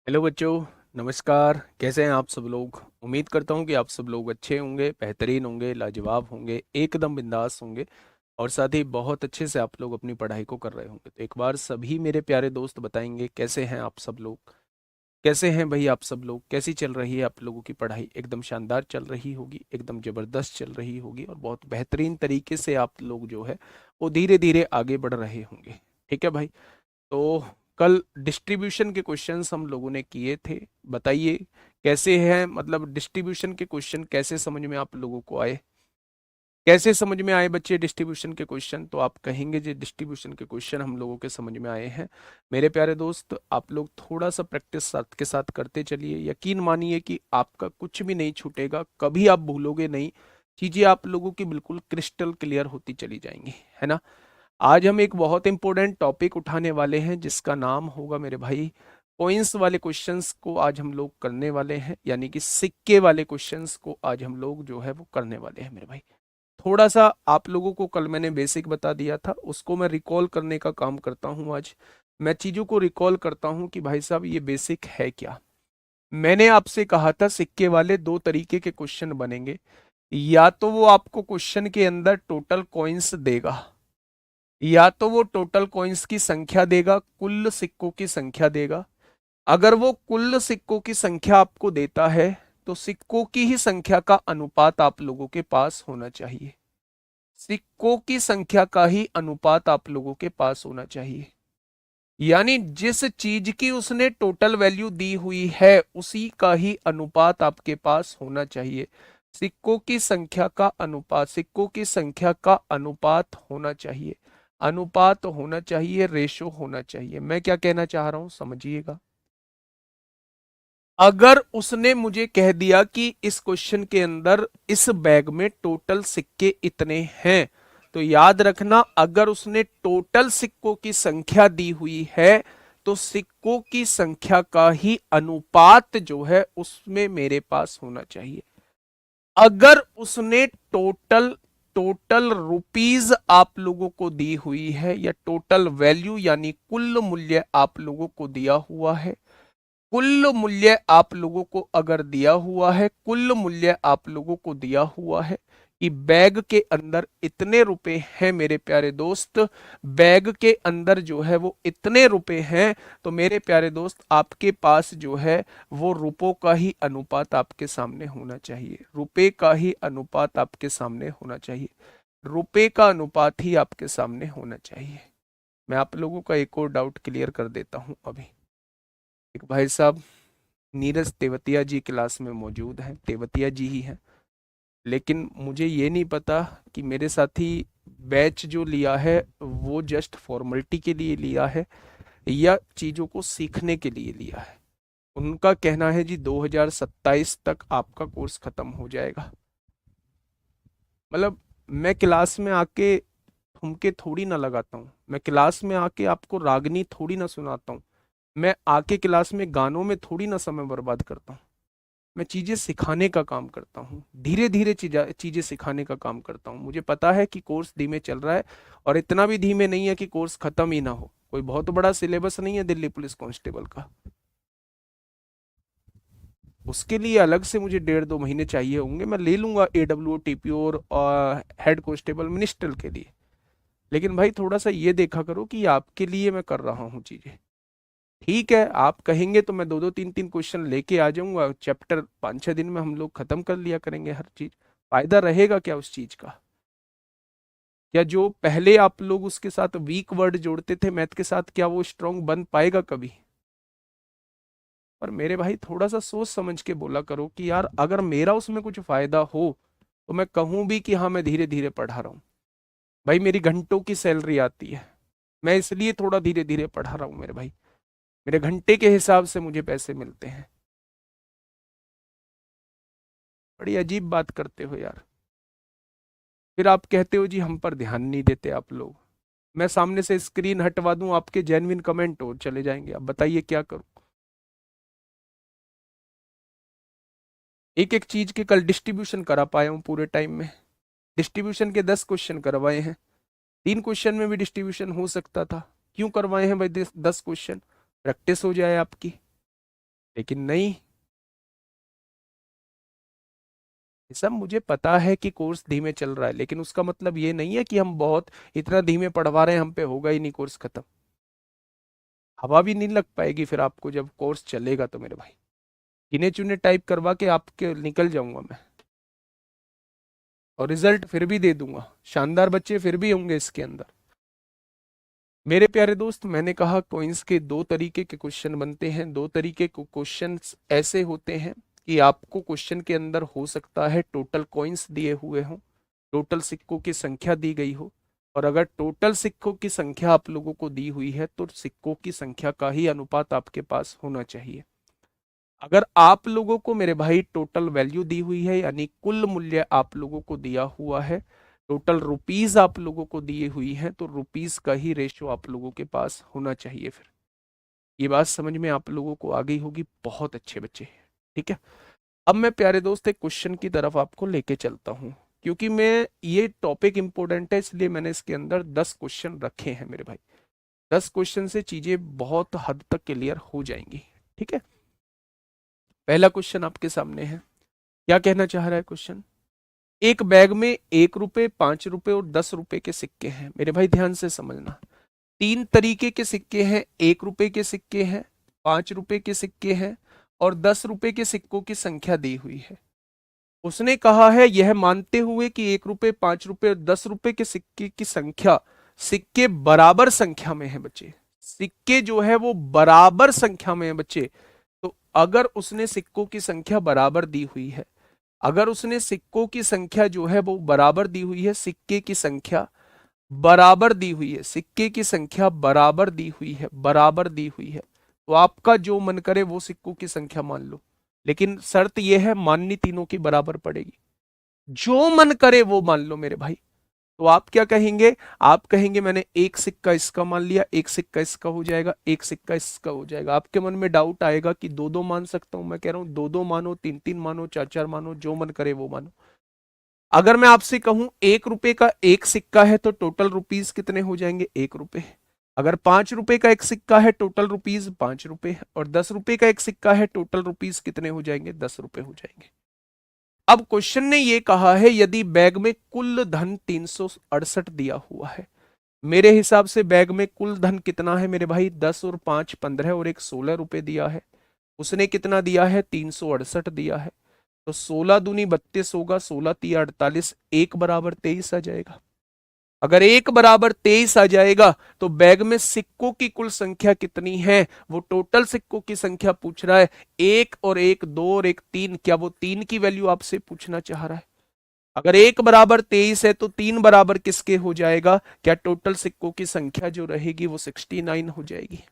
Hello बच्चों। नमस्कार। कैसे हैं आप सब लोग? उम्मीद करता हूं कि आप सब लोग अच्छे होंगे, बेहतरीन होंगे, लाजवाब होंगे, एकदम बिंदास होंगे और साथ ही बहुत अच्छे से आप लोग अपनी पढ़ाई को कर रहे होंगे। तो एक बार सभी मेरे प्यारे दोस्त बताएंगे कैसे हैं आप सब लोग। कैसे हैं भाई आप सब लोग? कैसी चल रही है आप लोगों की पढ़ाई? एकदम शानदार चल रही होगी, एकदम ज़बरदस्त चल रही होगी और बहुत बेहतरीन तरीके से आप लोग जो है वो धीरे धीरे आगे बढ़ रहे होंगे। ठीक है भाई। तो कल डिस्ट्रीब्यूशन के क्वेश्चंस हम लोगों ने किए थे। बताइए कैसे हैं, मतलब डिस्ट्रीब्यूशन के क्वेश्चन कैसे समझ में आप लोगों को आए? कैसे समझ में आए बच्चे डिस्ट्रीब्यूशन के क्वेश्चन? तो आप कहेंगे जी डिस्ट्रीब्यूशन के क्वेश्चन हम लोगों के समझ में आए हैं। मेरे प्यारे दोस्त, आप लोग थोड़ा सा प्रैक्टिस साथ के साथ करते चलिए। यकीन मानिए कि आपका कुछ भी नहीं छूटेगा, कभी आप भूलोगे नहीं। चीजें आप लोगों की बिल्कुल क्रिस्टल क्लियर होती चली जाएंगी, है ना। आज हम एक बहुत इंपॉर्टेंट टॉपिक उठाने वाले हैं जिसका नाम होगा मेरे भाई कॉइंस वाले क्वेश्चंस को आज हम लोग करने वाले हैं, यानी कि सिक्के वाले क्वेश्चंस को आज हम लोग जो है वो करने वाले हैं मेरे भाई। थोड़ा सा आप लोगों को कल मैंने बेसिक बता दिया था, उसको मैं रिकॉल करने का काम करता हूं आज। मैं चीजों को रिकॉल करता हूं कि भाई साहब ये बेसिक है क्या। मैंने आपसे कहा था सिक्के वाले दो तरीके के क्वेश्चन बनेंगे। या तो वो आपको क्वेश्चन के अंदर टोटल कॉइंस देगा, या तो वो टोटल कॉइन्स की संख्या देगा, कुल सिक्कों की संख्या देगा। अगर वो कुल सिक्कों की संख्या आपको देता है तो सिक्कों की ही संख्या का अनुपात आप लोगों के पास होना चाहिए। सिक्कों की संख्या का ही अनुपात आप लोगों के पास होना चाहिए। यानी जिस चीज की उसने टोटल वैल्यू दी हुई है उसी का ही अनुपात आपके पास होना चाहिए। सिक्कों की संख्या का अनुपात, सिक्कों की संख्या का अनुपात होना चाहिए। अनुपात होना चाहिए, रेशो होना चाहिए। मैं क्या कहना चाह रहा हूं समझिएगा। अगर उसने मुझे कह दिया कि इस क्वेश्चन के अंदर इस बैग में टोटल सिक्के इतने हैं, तो याद रखना अगर उसने टोटल सिक्कों की संख्या दी हुई है तो सिक्कों की संख्या का ही अनुपात जो है उसमें मेरे पास होना चाहिए। अगर उसने टोटल टोटल रुपीज आप लोगों को दी हुई है या टोटल वैल्यू यानी कुल मूल्य आप लोगों को दिया हुआ है, कुल मूल्य आप लोगों को अगर दिया हुआ है, कुल मूल्य आप लोगों को दिया हुआ है कि बैग के अंदर इतने रुपए हैं मेरे प्यारे दोस्त, बैग के अंदर जो है वो इतने रुपए हैं, तो मेरे प्यारे दोस्त आपके पास जो है वो रुपयों का ही अनुपात आपके सामने होना चाहिए। रुपए का ही अनुपात आपके सामने होना चाहिए। रुपए का अनुपात ही आपके सामने होना चाहिए। मैं आप लोगों का एक और डाउट क्लियर कर देता हूं अभी। एक भाई साहब नीरज तेवतिया जी क्लास में मौजूद हैं, तेवतिया जी ही हैं, लेकिन मुझे ये नहीं पता कि मेरे साथी बैच जो लिया है वो जस्ट फॉर्मेलिटी के लिए लिया है या चीज़ों को सीखने के लिए लिया है। उनका कहना है जी 2027 तक आपका कोर्स खत्म हो जाएगा। मतलब मैं क्लास में आके ठुमके थोड़ी ना लगाता हूँ, मैं क्लास में आके आपको रागनी थोड़ी ना सुनाता हूँ, मैं आके क्लास में गानों में थोड़ी ना समय बर्बाद करता हूँ। मैं चीजें सिखाने का काम करता हूँ, धीरे धीरे चीजें सिखाने का काम करता हूँ। मुझे पता है कि कोर्स धीमे चल रहा है और इतना भी धीमे नहीं है कि कोर्स खत्म ही ना हो। कोई बहुत बड़ा सिलेबस नहीं है दिल्ली पुलिस कांस्टेबल का। उसके लिए अलग से मुझे 1.5-2 महीने चाहिए होंगे, मैं ले लूंगा AWO TPO और हेड कांस्टेबल मिनिस्ट्रल के लिए। लेकिन भाई थोड़ा सा ये देखा करो कि आपके लिए मैं कर रहा हूँ चीजें। ठीक है, आप कहेंगे तो मैं दो दो तीन तीन क्वेश्चन लेके आ जाऊंगा, चैप्टर 5-6 दिन में हम लोग खत्म कर लिया करेंगे हर चीज। फायदा रहेगा क्या उस चीज का? या जो पहले आप लोग उसके साथ वीक वर्ड जोड़ते थे मैथ के साथ, क्या वो स्ट्रांग बन पाएगा कभी? पर मेरे भाई थोड़ा सा सोच समझ के बोला करो कि यार अगर मेरा उसमें कुछ फायदा हो तो मैं कहूं भी कि हाँ मैं धीरे धीरे पढ़ा रहा हूँ। भाई मेरी घंटों की सैलरी आती है, मैं इसलिए थोड़ा धीरे धीरे पढ़ा रहा हूँ मेरे भाई। मेरे घंटे के हिसाब से मुझे पैसे मिलते हैं। बड़ी अजीब बात करते हो यार। फिर आप कहते हो जी हम पर ध्यान नहीं देते आप लोग। मैं सामने से स्क्रीन हटवा दूं, आपके जेन्युइन कमेंट हो चले जाएंगे। अब बताइए क्या करूं? एक एक चीज के कल डिस्ट्रीब्यूशन करा पाया हूं पूरे टाइम में। डिस्ट्रीब्यूशन के 10 क्वेश्चन करवाए हैं। 3 क्वेश्चन में भी डिस्ट्रीब्यूशन हो सकता था। क्यों करवाए हैं भाई 10 क्वेश्चन? प्रैक्टिस हो जाए आपकी। लेकिन नहीं, ये सब मुझे पता है कि कोर्स धीमे चल रहा है, लेकिन उसका मतलब ये नहीं है कि हम बहुत इतना धीमे पढ़वा रहे हैं हम पे होगा ही नहीं कोर्स खत्म। हवा भी नहीं लग पाएगी फिर आपको जब कोर्स चलेगा तो मेरे भाई। गिने चुने टाइप करवा के आपके निकल जाऊंगा मैं, और रिजल्ट फिर भी दे दूंगा, शानदार बच्चे फिर भी होंगे इसके अंदर। मेरे प्यारे दोस्त, मैंने कहा कोइंस के दो तरीके के क्वेश्चन बनते हैं। दो तरीके के क्वेश्चन ऐसे होते हैं कि आपको क्वेश्चन के अंदर हो सकता है टोटल कॉइन्स दिए हुए हों, टोटल सिक्कों की संख्या दी गई हो, और अगर टोटल सिक्कों की संख्या आप लोगों को दी हुई है तो सिक्कों की संख्या का ही अनुपात आपके पास होना चाहिए। अगर आप लोगों को मेरे भाई टोटल वैल्यू दी हुई है, यानी कुल मूल्य आप लोगों को दिया हुआ है, टोटल रुपीज आप लोगों को दी हुई है, तो रुपीज का ही रेशियो आप लोगों के पास होना चाहिए। फिर ये बात समझ में आप लोगों को आ गई होगी, बहुत अच्छे बच्चे। ठीक है, अब मैं प्यारे दोस्त एक क्वेश्चन की तरफ आपको लेके चलता हूँ, क्योंकि मैं ये टॉपिक इंपॉर्टेंट है इसलिए मैंने इसके अंदर 10 क्वेश्चन रखे हैं मेरे भाई। 10 क्वेश्चन से चीजें बहुत हद तक क्लियर हो जाएंगी। ठीक है, पहला क्वेश्चन आपके सामने है। क्या कहना चाह रहा है क्वेश्चन? एक बैग में 1 रुपए, 5 रुपए और 10 रुपए के सिक्के हैं। मेरे भाई ध्यान से समझना, तीन तरीके के सिक्के हैं। 1 रुपए के सिक्के हैं, 5 रुपए के सिक्के हैं, और 10 रुपए के सिक्कों की संख्या दी हुई है। उसने कहा है यह मानते हुए कि 1 रुपए, 5 रुपए और 10 रुपए के सिक्के की संख्या, सिक्के बराबर संख्या में है बच्चे। सिक्के जो है वो बराबर संख्या में है बच्चे। तो अगर उसने सिक्कों की संख्या बराबर दी हुई है, अगर उसने सिक्कों की संख्या जो है वो बराबर दी हुई है, सिक्के की संख्या बराबर दी हुई है, सिक्के की संख्या बराबर दी हुई है, बराबर दी हुई है, तो आपका जो मन करे वो सिक्कों की संख्या मान लो। लेकिन शर्त यह है माननी तीनों की बराबर पड़ेगी। जो मन करे वो मान लो मेरे भाई। तो आप क्या कहेंगे? आप कहेंगे मैंने एक सिक्का इसका मान लिया, एक सिक्का इसका हो जाएगा, एक सिक्का इसका हो जाएगा। आपके मन में डाउट आएगा कि दो दो मान सकता हूं? मैं कह रहा हूं दो दो मानो, तीन तीन मानो, चार चार मानो, जो मन करे वो मानो। अगर मैं आपसे कहूं 1 रुपए का एक सिक्का है तो टोटल रुपीस कितने हो जाएंगे? 1 रुपए। अगर 5 रुपए का एक सिक्का है टोटल रुपीस 5 रुपए, और 10 रुपए का एक सिक्का है टोटल रुपीस कितने हो जाएंगे? 10 रुपए हो जाएंगे। अब क्वेश्चन ने ये कहा है यदि बैग में कुल धन 368 दिया हुआ है। मेरे हिसाब से बैग में कुल धन कितना है मेरे भाई? 10 और 5 15 और एक 16 रुपए दिया है। उसने कितना दिया है? 368 दिया है। तो 16 दूनी 32 होगा, 16 तिया 48, एक बराबर 23 आ जाएगा। अगर एक बराबर 23 आ जाएगा तो बैग में सिक्कों की कुल संख्या कितनी है? वो टोटल सिक्कों की संख्या पूछ रहा है। एक और एक दो और एक तीन, क्या वो तीन की वैल्यू आपसे पूछना चाह रहा है? अगर एक बराबर 23 है तो तीन बराबर किसके हो जाएगा? क्या टोटल सिक्कों की संख्या जो रहेगी वो 69 हो जाएगी?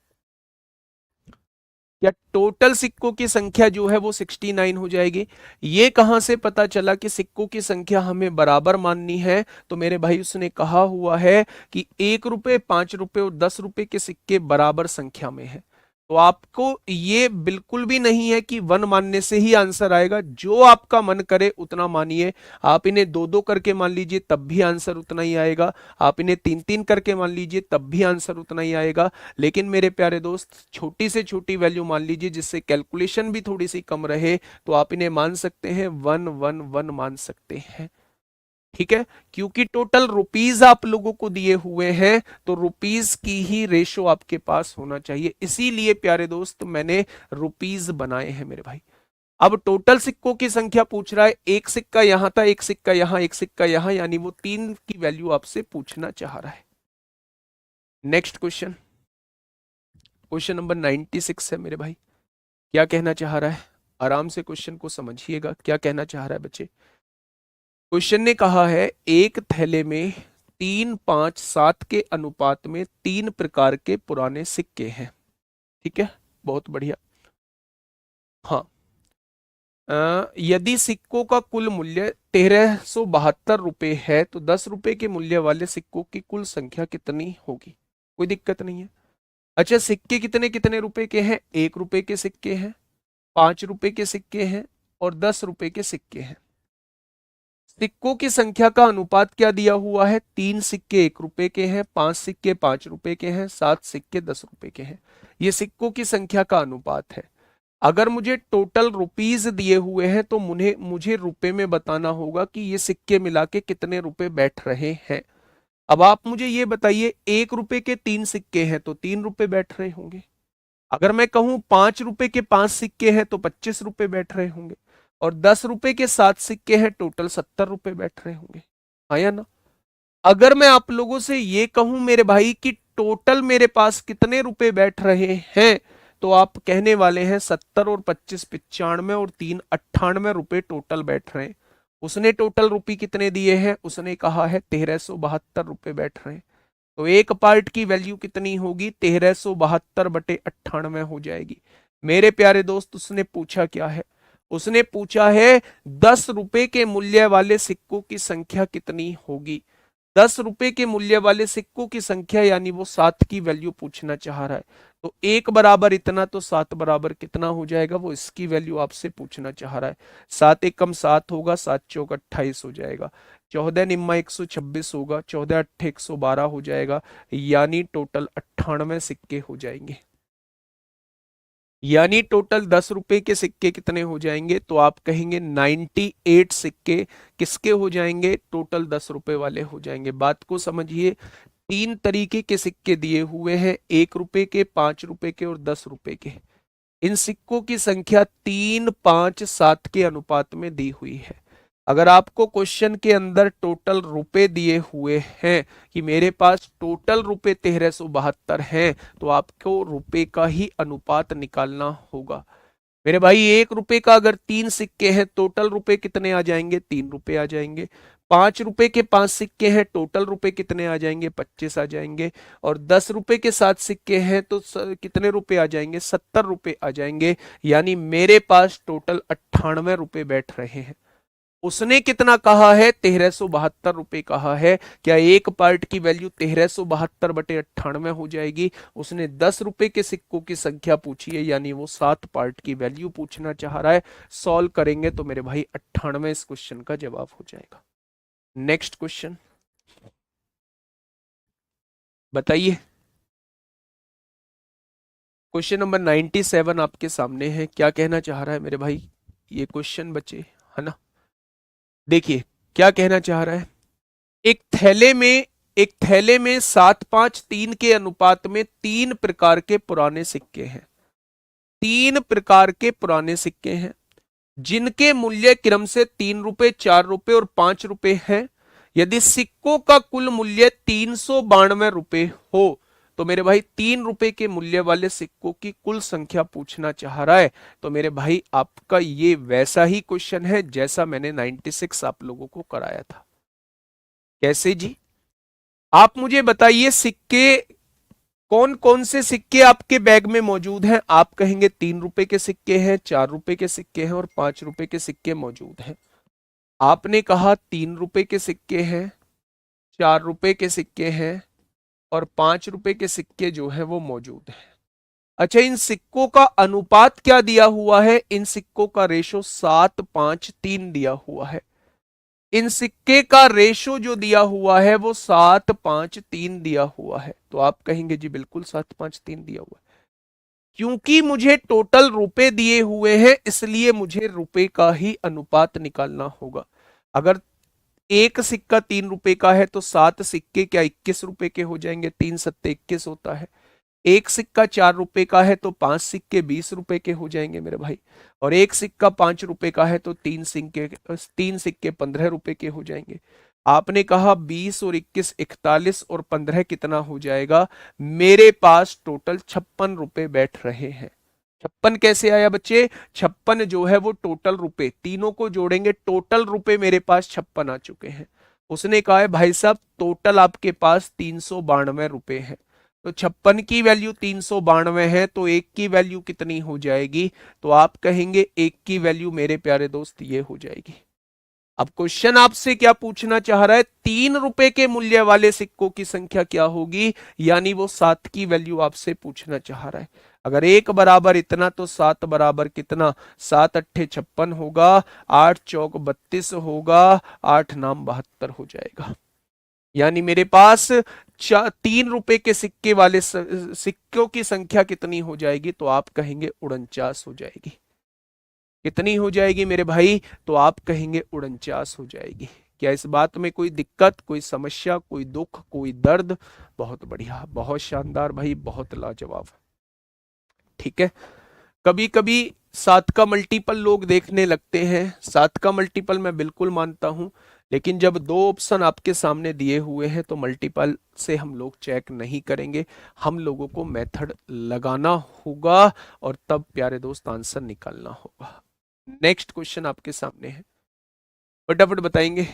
या टोटल सिक्कों की संख्या जो है वो 69 हो जाएगी? ये कहां से पता चला कि सिक्कों की संख्या हमें बराबर माननी है? तो मेरे भाई उसने कहा हुआ है कि 1 रुपए, 5 रुपए और 10 रुपए के सिक्के बराबर संख्या में है। तो आपको ये बिल्कुल भी नहीं है कि वन मानने से ही आंसर आएगा। जो आपका मन करे उतना मानिए। आप इन्हें दो दो करके मान लीजिए तब भी आंसर उतना ही आएगा। आप इन्हें तीन तीन करके मान लीजिए तब भी आंसर उतना ही आएगा। लेकिन मेरे प्यारे दोस्त, छोटी से छोटी वैल्यू मान लीजिए जिससे कैलकुलेशन भी थोड़ी सी कम रहे, तो आप इन्हें मान सकते हैं 111 मान सकते हैं। ठीक है, क्योंकि टोटल रुपीज आप लोगों को दिए हुए हैं तो रुपीज की ही रेशो आपके पास होना चाहिए। इसीलिए प्यारे दोस्त मैंने रुपीज बनाए हैं मेरे भाई। अब टोटल सिक्कों की संख्या पूछ रहा है, एक सिक्का यहां था, एक सिक्का यहां, एक सिक्का यहां, यानी वो तीन की वैल्यू आपसे पूछना चाह रहा है। नेक्स्ट क्वेश्चन, क्वेश्चन नंबर 96 है मेरे भाई। क्या कहना चाह रहा है? आराम से क्वेश्चन को समझिएगा, क्या कहना चाह रहा है बच्चे। क्वेश्चन ने कहा है एक थैले में 3, 5, 7 के अनुपात में 3 प्रकार के पुराने सिक्के हैं। ठीक है, बहुत बढ़िया। हाँ, यदि सिक्कों का कुल मूल्य 1372 रुपए है तो 10 रुपए के मूल्य वाले सिक्कों की कुल संख्या कितनी होगी? कोई दिक्कत नहीं है। अच्छा, सिक्के कितने कितने रुपए के हैं? 1 रुपए के सिक्के हैं, 5 रुपए के सिक्के हैं, और 10 रुपए के सिक्के हैं। सिक्कों की संख्या का अनुपात क्या दिया हुआ है? 3 सिक्के 1 रुपए के हैं, 5 सिक्के 5 रुपए के हैं, 7 सिक्के 10 रुपए के हैं। ये सिक्कों की संख्या का अनुपात है। अगर मुझे टोटल रुपीज दिए हुए हैं तो मुझे रुपए में बताना होगा कि ये सिक्के मिला के कितने रुपए बैठ रहे हैं। अब आप मुझे ये बताइए, 1 रुपए के 3 सिक्के हैं तो 3 रुपए बैठ रहे होंगे। अगर मैं कहूं 5 रुपए के 5 सिक्के हैं तो 25 रुपए बैठ रहे होंगे। और 10 रुपए के 7 सिक्के हैं, टोटल 70 रुपए बैठ रहे होंगे। हाँ या ना? अगर मैं आप लोगों से ये कहूं मेरे भाई कि टोटल मेरे पास कितने रुपए बैठ रहे हैं, तो आप कहने वाले हैं 70 और 25 95 और 3 98 रुपए टोटल बैठ रहे हैं। उसने टोटल रुपए कितने दिए हैं? उसने कहा है 1372 रुपए बैठ रहे हैं। तो एक पार्ट की वैल्यू कितनी होगी? 1372/98 हो जाएगी। मेरे प्यारे दोस्त, उसने पूछा क्या है? उसने पूछा है 10 रुपए के मूल्य वाले सिक्कों की संख्या कितनी होगी। 10 रुपए के मूल्य वाले सिक्कों की संख्या, यानी वो 7 की वैल्यू पूछना चाह रहा है। तो 1 बराबर इतना, तो 7 बराबर कितना हो जाएगा, वो इसकी वैल्यू आपसे पूछना चाह रहा है। 7 एकम 7 होगा, 7 चौक 28 हो जाएगा। 14 निम्मा 126 होगा, 14 अट्ठे 112 हो जाएगा। यानी टोटल 98 सिक्के हो जाएंगे। यानी टोटल 10 रुपए के सिक्के कितने हो जाएंगे? तो आप कहेंगे 98 सिक्के किसके हो जाएंगे? टोटल 10 रुपए वाले हो जाएंगे। बात को समझिए, 3 तरीके के सिक्के दिए हुए हैं, 1 रुपए के, 5 रुपए के और 10 रुपए के। इन सिक्कों की संख्या 3 5 7 के अनुपात में दी हुई है। अगर आपको क्वेश्चन के अंदर टोटल रुपए दिए हुए हैं कि मेरे पास टोटल रुपए 1372 हैं, तो आपको रुपए का ही अनुपात निकालना होगा। मेरे भाई 1 रुपए का अगर 3 सिक्के हैं, टोटल रुपए कितने आ जाएंगे? 3 रुपए आ जाएंगे। 5 रुपए के 5 सिक्के हैं, टोटल रुपए कितने आ जाएंगे? 25 आ जाएंगे। और 10 रुपए के 7 सिक्के हैं तो कितने रुपए आ जाएंगे? 70 रुपए आ जाएंगे। यानी मेरे पास टोटल 98 रुपए बैठ रहे हैं। उसने कितना कहा है? 1372 रुपए कहा है। क्या एक पार्ट की वैल्यू 1372/98 हो जाएगी? उसने 10 रुपए के सिक्कों की संख्या पूछी है, यानी वो 7 पार्ट की वैल्यू पूछना चाह रहा है। सॉल्व करेंगे तो मेरे भाई 98 इस क्वेश्चन का जवाब हो जाएगा। नेक्स्ट क्वेश्चन बताइए। क्वेश्चन नंबर 97 आपके सामने है। क्या कहना चाह रहा है मेरे भाई ये क्वेश्चन बच्चे, है ना? देखिए क्या कहना चाह रहा है। एक थैले में एक थैले में 7 5 3 के अनुपात में 3 प्रकार के पुराने सिक्के हैं। 3 प्रकार के पुराने सिक्के हैं जिनके मूल्य क्रम से 3 रुपए, 4 रुपए और 5 रुपए हैं। यदि सिक्कों का कुल मूल्य 392 रुपए हो, तो मेरे भाई 3 रुपए के मूल्य वाले सिक्कों की कुल संख्या पूछना चाह रहा है। तो मेरे भाई आपका ये वैसा ही क्वेश्चन है जैसा मैंने 96 आप लोगों को कराया था। कैसे जी? आप मुझे बताइए सिक्के, कौन कौन से सिक्के आपके बैग में मौजूद हैं? आप कहेंगे 3 रुपए के सिक्के हैं, 4 रुपए के सिक्के हैं और 5 रुपए के सिक्के मौजूद हैं। आपने कहा 3 रुपए के सिक्के हैं, 4 रुपए के सिक्के हैं और 5 रुपए के सिक्के जो है वो मौजूद हैं। अच्छा, इन सिक्कों का अनुपात क्या दिया हुआ है? इन सिक्कों का रेशो 7 5 3 दिया हुआ है। इन सिक्के का रेशो जो दिया हुआ है वो 7 5 3 दिया हुआ है। तो आप कहेंगे जी बिल्कुल 7 5 3 दिया हुआ है। क्योंकि मुझे टोटल रुपए दिए हुए हैं, इसलिए मुझे रुपए का ही अनुपात निकालना होगा। अगर एक सिक्का 3 रुपए का है तो 7 सिक्के क्या 21 रुपए के हो जाएंगे? 3 7 21 होता है। एक सिक्का 4 रुपए का है तो 5 सिक्के 20 रुपए के हो जाएंगे मेरे भाई। और एक सिक्का 5 रुपए का है तो 3 सिक्के 15 रुपए के हो जाएंगे। आपने कहा 20 और 21 41 और 15 कितना हो जाएगा? मेरे पास टोटल 56 रुपए बैठ रहे हैं। 56 कैसे आया बच्चे? 56 जो है वो टोटल रुपए, तीनों को जोड़ेंगे टोटल रुपए मेरे पास 56 आ चुके हैं। उसने कहा है भाई साहब टोटल आपके पास 392 रुपए हैं। तो 56 की वैल्यू 392 है, तो एक की वैल्यू कितनी हो जाएगी? तो आप कहेंगे एक की वैल्यू मेरे प्यारे दोस्त ये हो जाएगी। अब क्वेश्चन आपसे क्या पूछना चाह रहा है? 3 रुपए के मूल्य वाले सिक्कों की संख्या क्या होगी, यानी वो 7 की वैल्यू आपसे पूछना चाह रहा है। अगर 1 बराबर इतना तो 7 बराबर कितना? 7 अट्ठे 56 होगा, 8 चौक 32 होगा, 8 नाम 72 हो जाएगा। यानी मेरे पास 3 रुपए के सिक्के वाले सिक्कों की संख्या कितनी हो जाएगी? तो आप कहेंगे 49 हो जाएगी। कितनी हो जाएगी मेरे भाई? तो आप कहेंगे 49 हो जाएगी। क्या इस बात में कोई दिक्कत, कोई समस्या, कोई दुख, कोई दर्द? बहुत बढ़िया, बहुत शानदार भाई, बहुत लाजवाब। ठीक है। कभी कभी 7 का मल्टीपल लोग देखने लगते हैं। 7 का मल्टीपल मैं बिल्कुल मानता हूं, लेकिन जब 2 ऑप्शन आपके सामने दिए हुए हैं तो मल्टीपल से हम लोग चेक नहीं करेंगे। हम लोगों को मेथड लगाना होगा और तब प्यारे दोस्त आंसर निकालना होगा। नेक्स्ट क्वेश्चन आपके सामने है, फटाफट बताएंगे।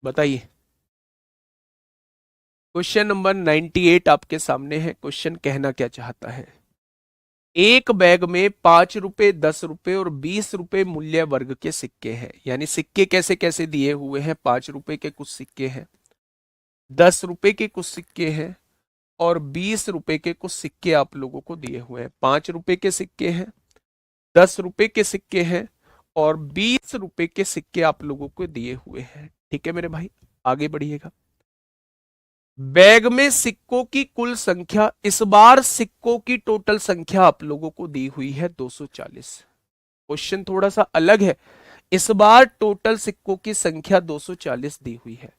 बताइए। क्वेश्चन नंबर 98 आपके सामने है। क्वेश्चन कहना क्या चाहता है? एक बैग में 5 रुपए, 10 रुपए और 20 रुपए मूल्य वर्ग के सिक्के हैं। यानी सिक्के कैसे कैसे दिए हुए हैं? 5 रुपए के कुछ सिक्के हैं, 10 रुपए के कुछ सिक्के हैं और 20 रुपए के कुछ सिक्के आप लोगों को दिए हुए हैं। 5 रुपए के सिक्के हैं, 10 रुपए के सिक्के हैं और 20 रुपए के सिक्के आप लोगों को दिए हुए हैं। ठीक है मेरे भाई, आगे बढ़िएगा। बैग में सिक्कों की कुल संख्या, इस बार सिक्कों की टोटल संख्या आप लोगों को दी हुई है 240। क्वेश्चन थोड़ा सा अलग है। इस बार टोटल सिक्कों की संख्या 240 दी हुई है।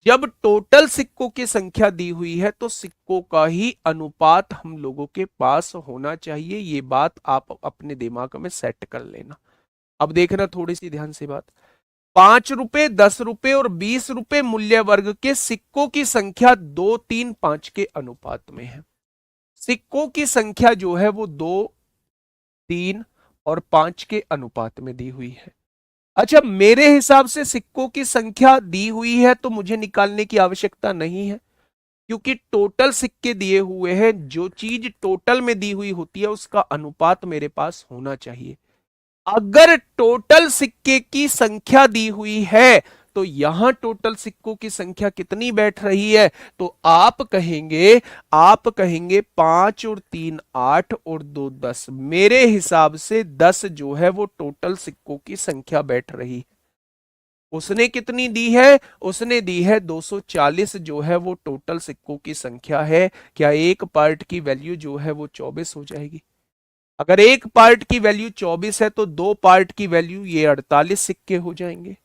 जब टोटल सिक्कों की संख्या दी हुई है तो सिक्कों का ही अनुपात हम लोगों के पास होना चाहिए। ये बात आप अपने दिमाग में सेट कर लेना। अब देखना थोड़ी सी ध्यान से बात। 5 रुपए, 10 रुपए और 20 रुपए मूल्य वर्ग के सिक्कों की संख्या 2, 3, 5 के अनुपात में है। सिक्कों की संख्या जो है वो 2, 3 और 5 के अनुपात में दी हुई है। अच्छा, मेरे हिसाब से सिक्कों की संख्या दी हुई है तो मुझे निकालने की आवश्यकता नहीं है, क्योंकि टोटल सिक्के दिए हुए हैं। जो चीज टोटल में दी हुई होती है उसका अनुपात मेरे पास होना चाहिए। अगर टोटल सिक्के की संख्या दी हुई है तो यहां टोटल सिक्कों की संख्या कितनी बैठ रही है? तो आप कहेंगे 5 और 3 8 और 2 10। मेरे हिसाब से 10 जो है वो टोटल सिक्कों की संख्या बैठ रही है। उसने कितनी दी है? उसने दी है 240, जो है वो टोटल सिक्कों की संख्या है। क्या एक पार्ट की वैल्यू जो है वो 24 हो जाएगी? अगर एक पार्ट की वैल्यू 24 है तो 2 पार्ट की वैल्यू ये 48 सिक्के हो जाएंगे।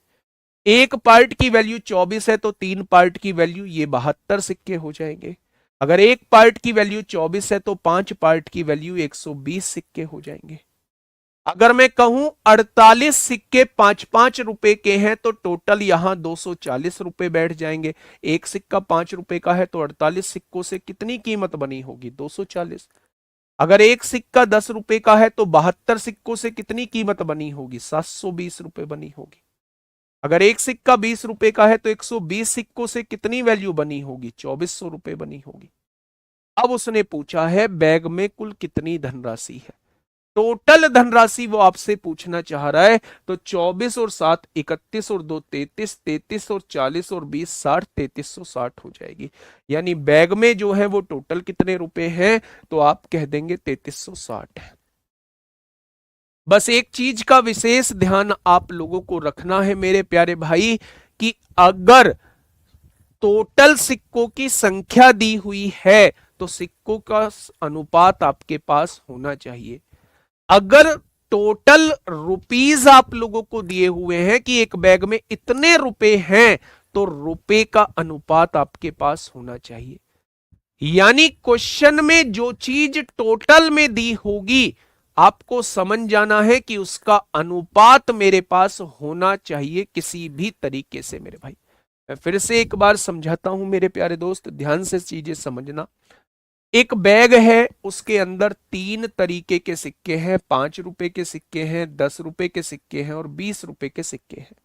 एक पार्ट की वैल्यू 24 है तो 3 पार्ट की वैल्यू ये 72 सिक्के हो जाएंगे। अगर एक पार्ट की वैल्यू 24 है तो 5 पार्ट की वैल्यू 120 सिक्के हो जाएंगे। अगर मैं कहूं 48 सिक्के 5-5 रुपए के हैं तो टोटल यहां 240 रुपए बैठ जाएंगे। एक सिक्का 5 रुपए का है तो 48 सिक्कों से कितनी कीमत बनी होगी? 240। अगर एक सिक्का 10 रुपए का है तो 72 सिक्कों से कितनी कीमत बनी होगी? 720 रुपए बनी होगी। अगर एक सिक्का 20 रुपए का है तो 120 सिक्कों से कितनी वैल्यू बनी होगी? 2400 रुपए बनी होगी। अब उसने पूछा है बैग में कुल कितनी धनराशि है। टोटल धनराशि वो आपसे पूछना चाह रहा है। तो 24 और 7 31 और 2 33, 33 और 40 और 20 60, 3360 हो जाएगी। यानी बैग में जो है वो टोटल कितने रुपए हैं? तो आप कह देंगे 3360 है। बस एक चीज का विशेष ध्यान आप लोगों को रखना है मेरे प्यारे भाई, कि अगर टोटल सिक्कों की संख्या दी हुई है तो सिक्कों का अनुपात आपके पास होना चाहिए। अगर टोटल रुपीज आप लोगों को दिए हुए हैं कि एक बैग में इतने रुपए हैं तो रुपए का अनुपात आपके पास होना चाहिए। यानी क्वेश्चन में जो चीज टोटल में दी होगी आपको समझ जाना है कि उसका अनुपात मेरे पास होना चाहिए किसी भी तरीके से। मेरे भाई मैं फिर से एक बार समझाता हूं मेरे प्यारे दोस्त, ध्यान से चीजें समझना। एक बैग है, उसके अंदर 3 तरीके के सिक्के हैं। 5 रुपए के सिक्के हैं, 10 रुपए के सिक्के हैं और 20 रुपए के सिक्के हैं।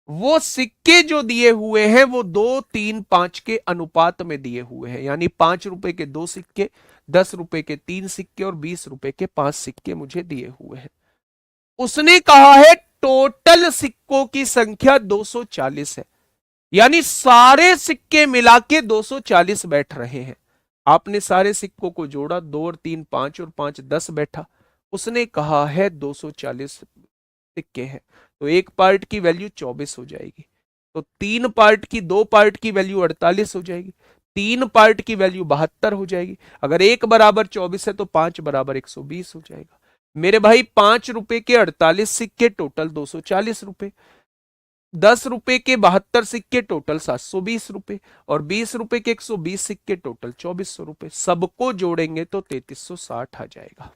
वो सिक्के जो दिए हुए हैं वो 2, 3, 5 के अनुपात में दिए हुए हैं। यानी 5 रुपए के 2 सिक्के, 10 रुपए के 3 सिक्के और 20 रुपए के 5 सिक्के मुझे दिए हुए हैं। उसने कहा है टोटल सिक्कों की संख्या 240 है। यानी सारे सिक्के मिला के 240 बैठ रहे हैं। आपने सारे सिक्कों को जोड़ा, 2 और 3 5 और 5 10 बैठा। उसने कहा है 240 सिक्के हैं, तो एक पार्ट की वैल्यू 24 हो जाएगी, तो तीन पार्ट की, दो पार्ट की वैल्यू 48 हो जाएगी, तीन पार्ट की वैल्यू 72 हो जाएगी। अगर एक बराबर 24 है तो पांच बराबर 120 हो जाएगा। मेरे भाई 5 रुपए के 48 सिक्के टोटल 240 रुपए, 10 रुपए के 72 सिक्के टोटल 720 रुपए, और 20 रुपए के 120 सिक्के टोटल 2400 रुपए। सबको जोड़ेंगे तो 3360 आ जाएगा।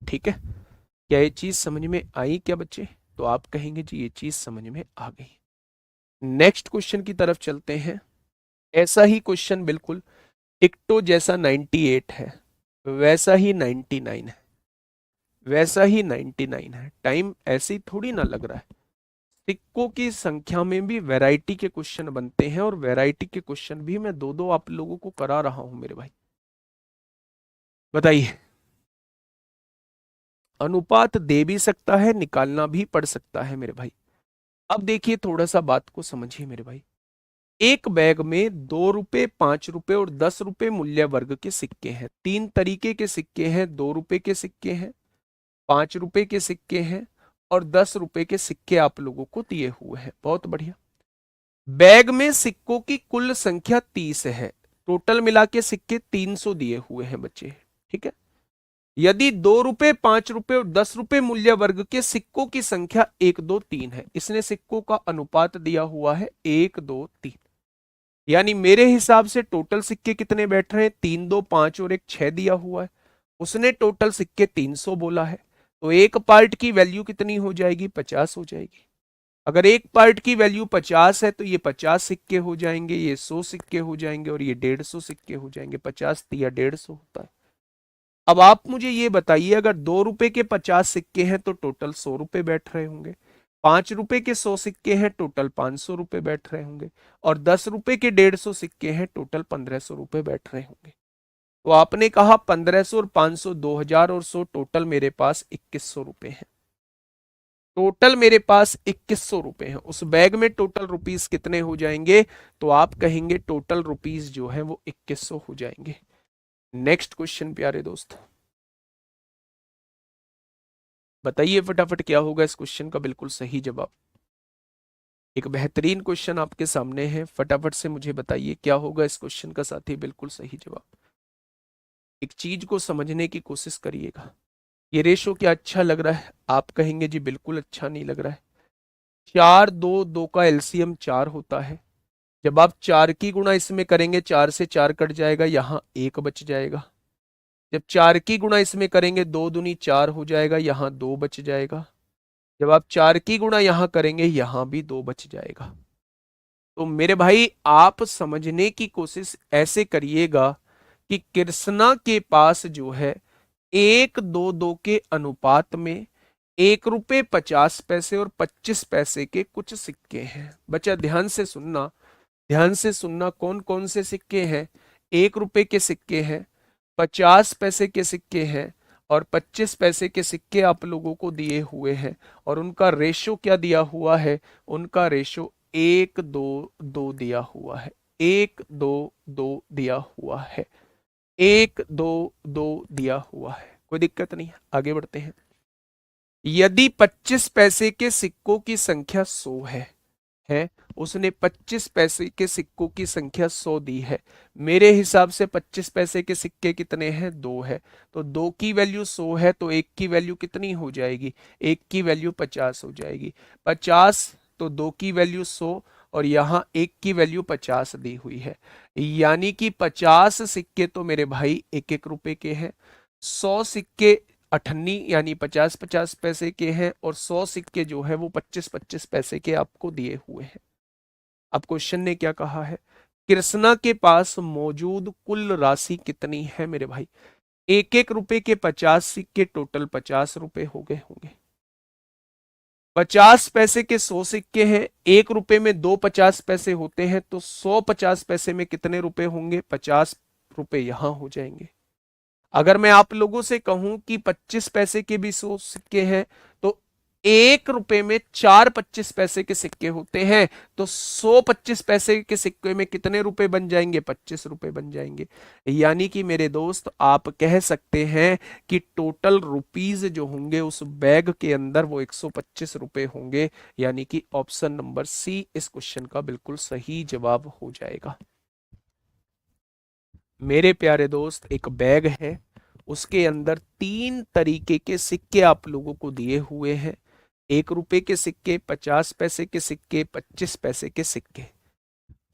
ठीक है, क्या ये चीज समझ में आई क्या बच्चे? तो आप कहेंगे जी ये चीज समझ में आ गई। नेक्स्ट क्वेश्चन की तरफ चलते हैं। ऐसा ही क्वेश्चन बिल्कुल टिकटो जैसा 98 है, वैसा ही 99 है, वैसा ही 99 है। टाइम ऐसे ही थोड़ी ना लग रहा है। सिक्कों की संख्या में भी वैरायटी के क्वेश्चन बनते हैं, और वैरायटी के क्वेश्चन भी मैं दो दो आप लोगों को करा रहा हूं मेरे भाई। बताइए, अनुपात दे भी सकता है, निकालना भी पड़ सकता है मेरे भाई। अब देखिए, थोड़ा सा बात को समझिए मेरे भाई। एक बैग में 2 रुपए, 5 रुपए और 10 रुपए मूल्य वर्ग के सिक्के हैं। तीन तरीके के सिक्के हैं, 2 रुपए के सिक्के हैं, 5 रुपए के सिक्के हैं, और 10 रुपए के सिक्के आप लोगों को दिए हुए हैं। बहुत बढ़िया। बैग में सिक्कों की कुल संख्या 30 है, टोटल मिला के सिक्के 300 दिए हुए हैं बच्चे। ठीक है, यदि 2 रुपए, 5 रुपए और 10 रुपए मूल्य वर्ग के सिक्कों की संख्या 1 2 3 है, इसने सिक्कों का अनुपात दिया हुआ है 1 2 3, यानी मेरे हिसाब से टोटल सिक्के कितने बैठ रहे हैं? 3 2 5 और एक 6 दिया हुआ है। उसने टोटल सिक्के 300 बोला है, तो एक पार्ट की वैल्यू कितनी हो जाएगी? 50 हो जाएगी। अगर एक पार्ट की वैल्यू 50 है तो ये 50 सिक्के हो जाएंगे, ये 100 सिक्के हो जाएंगे, और ये 150 सिक्के हो जाएंगे। 50 या 150 होता है। अब आप मुझे ये बताइए, अगर 2 रुपए के 50 सिक्के हैं तो टोटल 100 रुपए बैठ रहे होंगे, 5 रुपए के 100 सिक्के हैं टोटल 500 रुपए बैठ रहे होंगे, और 10 रुपए के 150 सिक्के हैं टोटल 1500 रुपए बैठ रहे होंगे। तो आपने कहा 1500 और 500, 2000 और 100, टोटल मेरे पास 2100 रुपए हैं। टोटल मेरे पास 2100 रुपए हैं। उस बैग में टोटल रुपीस कितने हो जाएंगे? तो आप कहेंगे टोटल रुपीस जो है वो 2100 हो जाएंगे। नेक्स्ट क्वेश्चन प्यारे दोस्त, बताइए फटाफट क्या होगा इस क्वेश्चन का बिल्कुल सही जवाब। एक बेहतरीन क्वेश्चन आपके सामने है, फटाफट से मुझे बताइए क्या होगा इस क्वेश्चन का साथी बिल्कुल सही जवाब। एक चीज को समझने की कोशिश करिएगा। ये रेशो क्या अच्छा लग रहा है? आप कहेंगे जी बिल्कुल अच्छा नहीं लग रहा है। 4 2, 2 का एलसीएम 4 होता है। जब आप 4 की गुणा इसमें करेंगे, 4 से 4 कट जाएगा, यहां 1 बच जाएगा। जब 4 की गुणा इसमें करेंगे, 2 दूनी 4 हो जाएगा, यहां 2 बच जाएगा। जब आप 4 की गुणा यहां करेंगे, यहां भी 2 बच जाएगा। तो मेरे भाई आप समझने की कोशिश ऐसे करिएगा कि कृष्णा के पास जो है 1 2 2 के अनुपात में 1 रुपए 50 पैसे और 25 पैसे के कुछ सिक्के हैं। बच्चा ध्यान से सुनना, ध्यान से सुनना। कौन कौन से सिक्के हैं? 1 रुपए के सिक्के हैं, 50 पैसे के सिक्के हैं, और 25 पैसे के सिक्के आप लोगों को दिए हुए हैं। और उनका रेशो क्या दिया हुआ है? उनका रेशो 1 2 2 दिया हुआ है। 1 2 2 दिया हुआ है। 1 2 2 दिया हुआ है। कोई दिक्कत नहीं है, आगे बढ़ते हैं। यदि 25 पैसे के सिक्कों की संख्या 100 है, उसने 25 पैसे के सिक्कों की संख्या 100 दी है। मेरे हिसाब से 25 पैसे के सिक्के कितने हैं? 2 है। तो 2 की वैल्यू 100 है, तो 1 की वैल्यू कितनी हो जाएगी? 1 की वैल्यू 50 हो जाएगी। 50, तो 2 की वैल्यू 100, और यहाँ 1 की वैल्यू 50 दी हुई है। यानी कि 50 सिक्के तो मेरे भाई 1 1 रुपए के हैं, 100 सिक्के अठन्नी यानी 50 50 पैसे के हैं, और 100 सिक्के जो है वो 25 25 पैसे के आपको दिए हुए हैं। अब क्वेश्चन ने क्या कहा है? कृष्णा के पास मौजूद कुल राशि कितनी है मेरे भाई? 1 1 रुपए के 50 सिक्के टोटल 50 रुपए हो गए होंगे। 50 पैसे के 100 सिक्के हैं, 1 रुपए में 2 50 पैसे होते हैं, तो 100 50 पैसे में कितने रुपए होंगे? 50 रुपए यहां हो जाएंगे। अगर मैं आप लोगों से कहूं कि 25 पैसे के भी 100 सिक्के हैं, तो 1 रुपए में 4 25 पैसे के सिक्के होते हैं, तो 100 25 पैसे के सिक्के में कितने रुपए बन जाएंगे? 25 रुपए बन जाएंगे। यानी कि मेरे दोस्त आप कह सकते हैं कि टोटल रुपीज जो होंगे उस बैग के अंदर वो 125 रुपए होंगे। यानी कि ऑप्शन नंबर सी इस क्वेश्चन का बिल्कुल सही जवाब हो जाएगा। मेरे प्यारे दोस्त, एक बैग है, उसके अंदर 3 तरीके के सिक्के आप लोगों को दिए हुए हैं। 1 रुपए के सिक्के, 50 पैसे के सिक्के, 25 पैसे के सिक्के।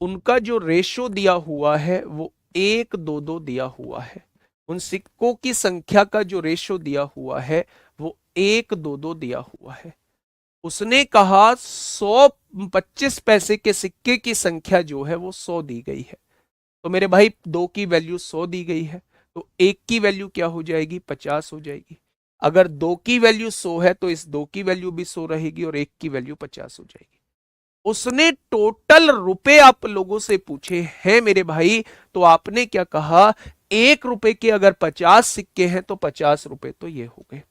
उनका जो रेशो दिया हुआ है वो 1 2 2 दिया हुआ है। उन सिक्कों की संख्या का जो रेशो दिया हुआ है वो 1 2 2 दिया हुआ है। उसने कहा 125 पैसे के सिक्के की संख्या जो है वो 100 दी गई है। तो मेरे भाई 2 की वैल्यू 100 दी गई है, तो 1 की वैल्यू क्या हो जाएगी? 50 हो जाएगी। अगर 2 की वैल्यू 100 है तो इस 2 की वैल्यू भी 100 रहेगी और 1 की वैल्यू 50 हो जाएगी। उसने टोटल रुपए आप लोगों से पूछे हैं मेरे भाई, तो आपने क्या कहा? 1 रुपए के अगर 50 सिक्के हैं तो 50 रुपए तो ये हो गए।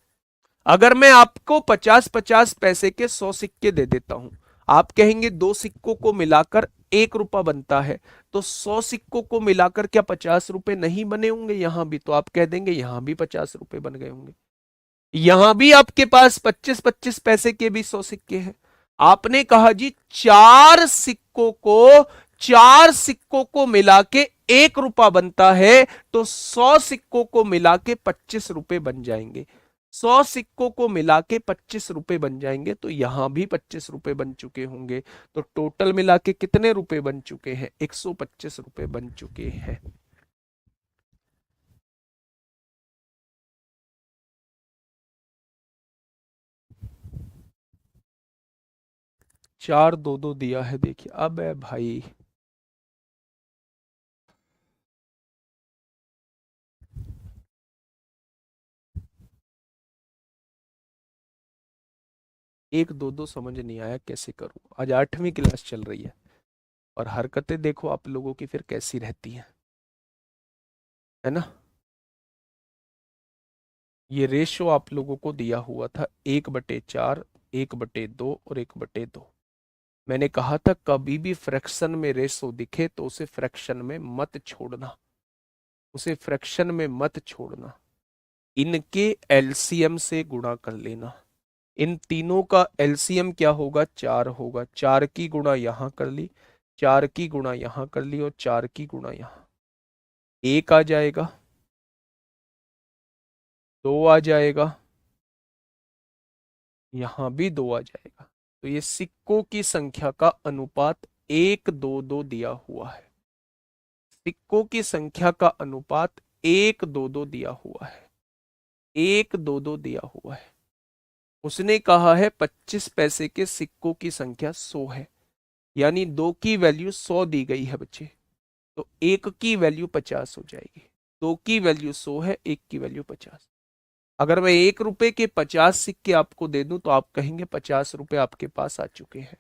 अगर मैं आपको 50 50 पैसे के 100 सिक्के दे देता हूं, आप कहेंगे 2 सिक्कों को मिलाकर 1 रुपया बनता है, तो 100 सिक्कों को मिलाकर क्या 50 रुपए नहीं बने होंगे? यहां भी तो आप कह देंगे यहां भी 50 रुपए बन गए होंगे। यहां भी आपके पास 25 25 पैसे के भी 100 सिक्के हैं। आपने कहा जी 4 सिक्कों को मिला के 1 रुपया बनता है, तो 100 सिक्कों को मिला के 25 रुपए बन जाएंगे। 100 सिक्कों को मिला के 25 रुपए बन जाएंगे, तो यहां भी 25 रुपए बन चुके होंगे। तो टोटल मिला के कितने रुपए बन चुके हैं? 125 रुपए बन चुके हैं। 4 2 2 दिया है, देखिए अब है भाई। एक दो दो समझ नहीं आया, कैसे करूं? आज 8वीं क्लास चल रही है और हरकतें देखो आप लोगों की फिर कैसी रहती हैं, है ना। ये रेशो आप लोगों को दिया हुआ था 1/4, 1/2 और 1/2। मैंने कहा था कभी भी फ्रैक्शन में रेशो दिखे तो उसे फ्रैक्शन में मत छोड़ना, उसे फ्रैक्शन में मत छोड़ना। इनके एलसीएम से गुणा कर लेना। इन तीनों का एलसीएम क्या होगा? 4 होगा। 4 की गुणा यहां कर ली, 4 की गुणा यहां कर ली और 4 की गुणा यहां। 1 आ जाएगा, 2 आ जाएगा, यहां भी 2 आ जाएगा। तो ये सिक्कों की संख्या का अनुपात 1 2 2 दिया हुआ है। सिक्कों की संख्या का अनुपात 1 2 2 दिया हुआ है। 1 2 2 दिया हुआ है। उसने कहा है 25 पैसे के सिक्कों की संख्या 100 है, यानी 2 की वैल्यू 100 दी गई है बच्चे, तो 1 की वैल्यू 50 हो जाएगी। 2 की वैल्यू 100 है, 1 की वैल्यू 50। अगर मैं 1 रुपए के 50 सिक्के आपको दे दूं तो आप कहेंगे 50 रुपए आपके पास आ चुके हैं।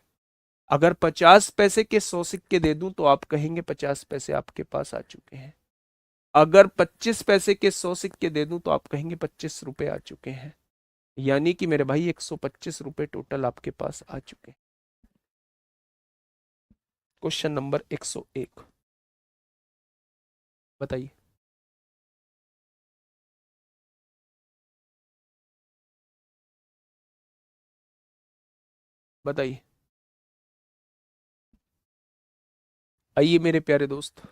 अगर 50 पैसे के 100 सिक्के दे दूं तो आप कहेंगे 50 पैसे आपके पास आ चुके हैं। अगर 25 पैसे के 100 सिक्के दे दूं तो आप कहेंगे 25 रुपए आ चुके हैं। यानी कि मेरे भाई 125 रुपए टोटल आपके पास आ चुके हैं। क्वेश्चन नंबर 101, बताइए। बताइए। आइए मेरे प्यारे दोस्त,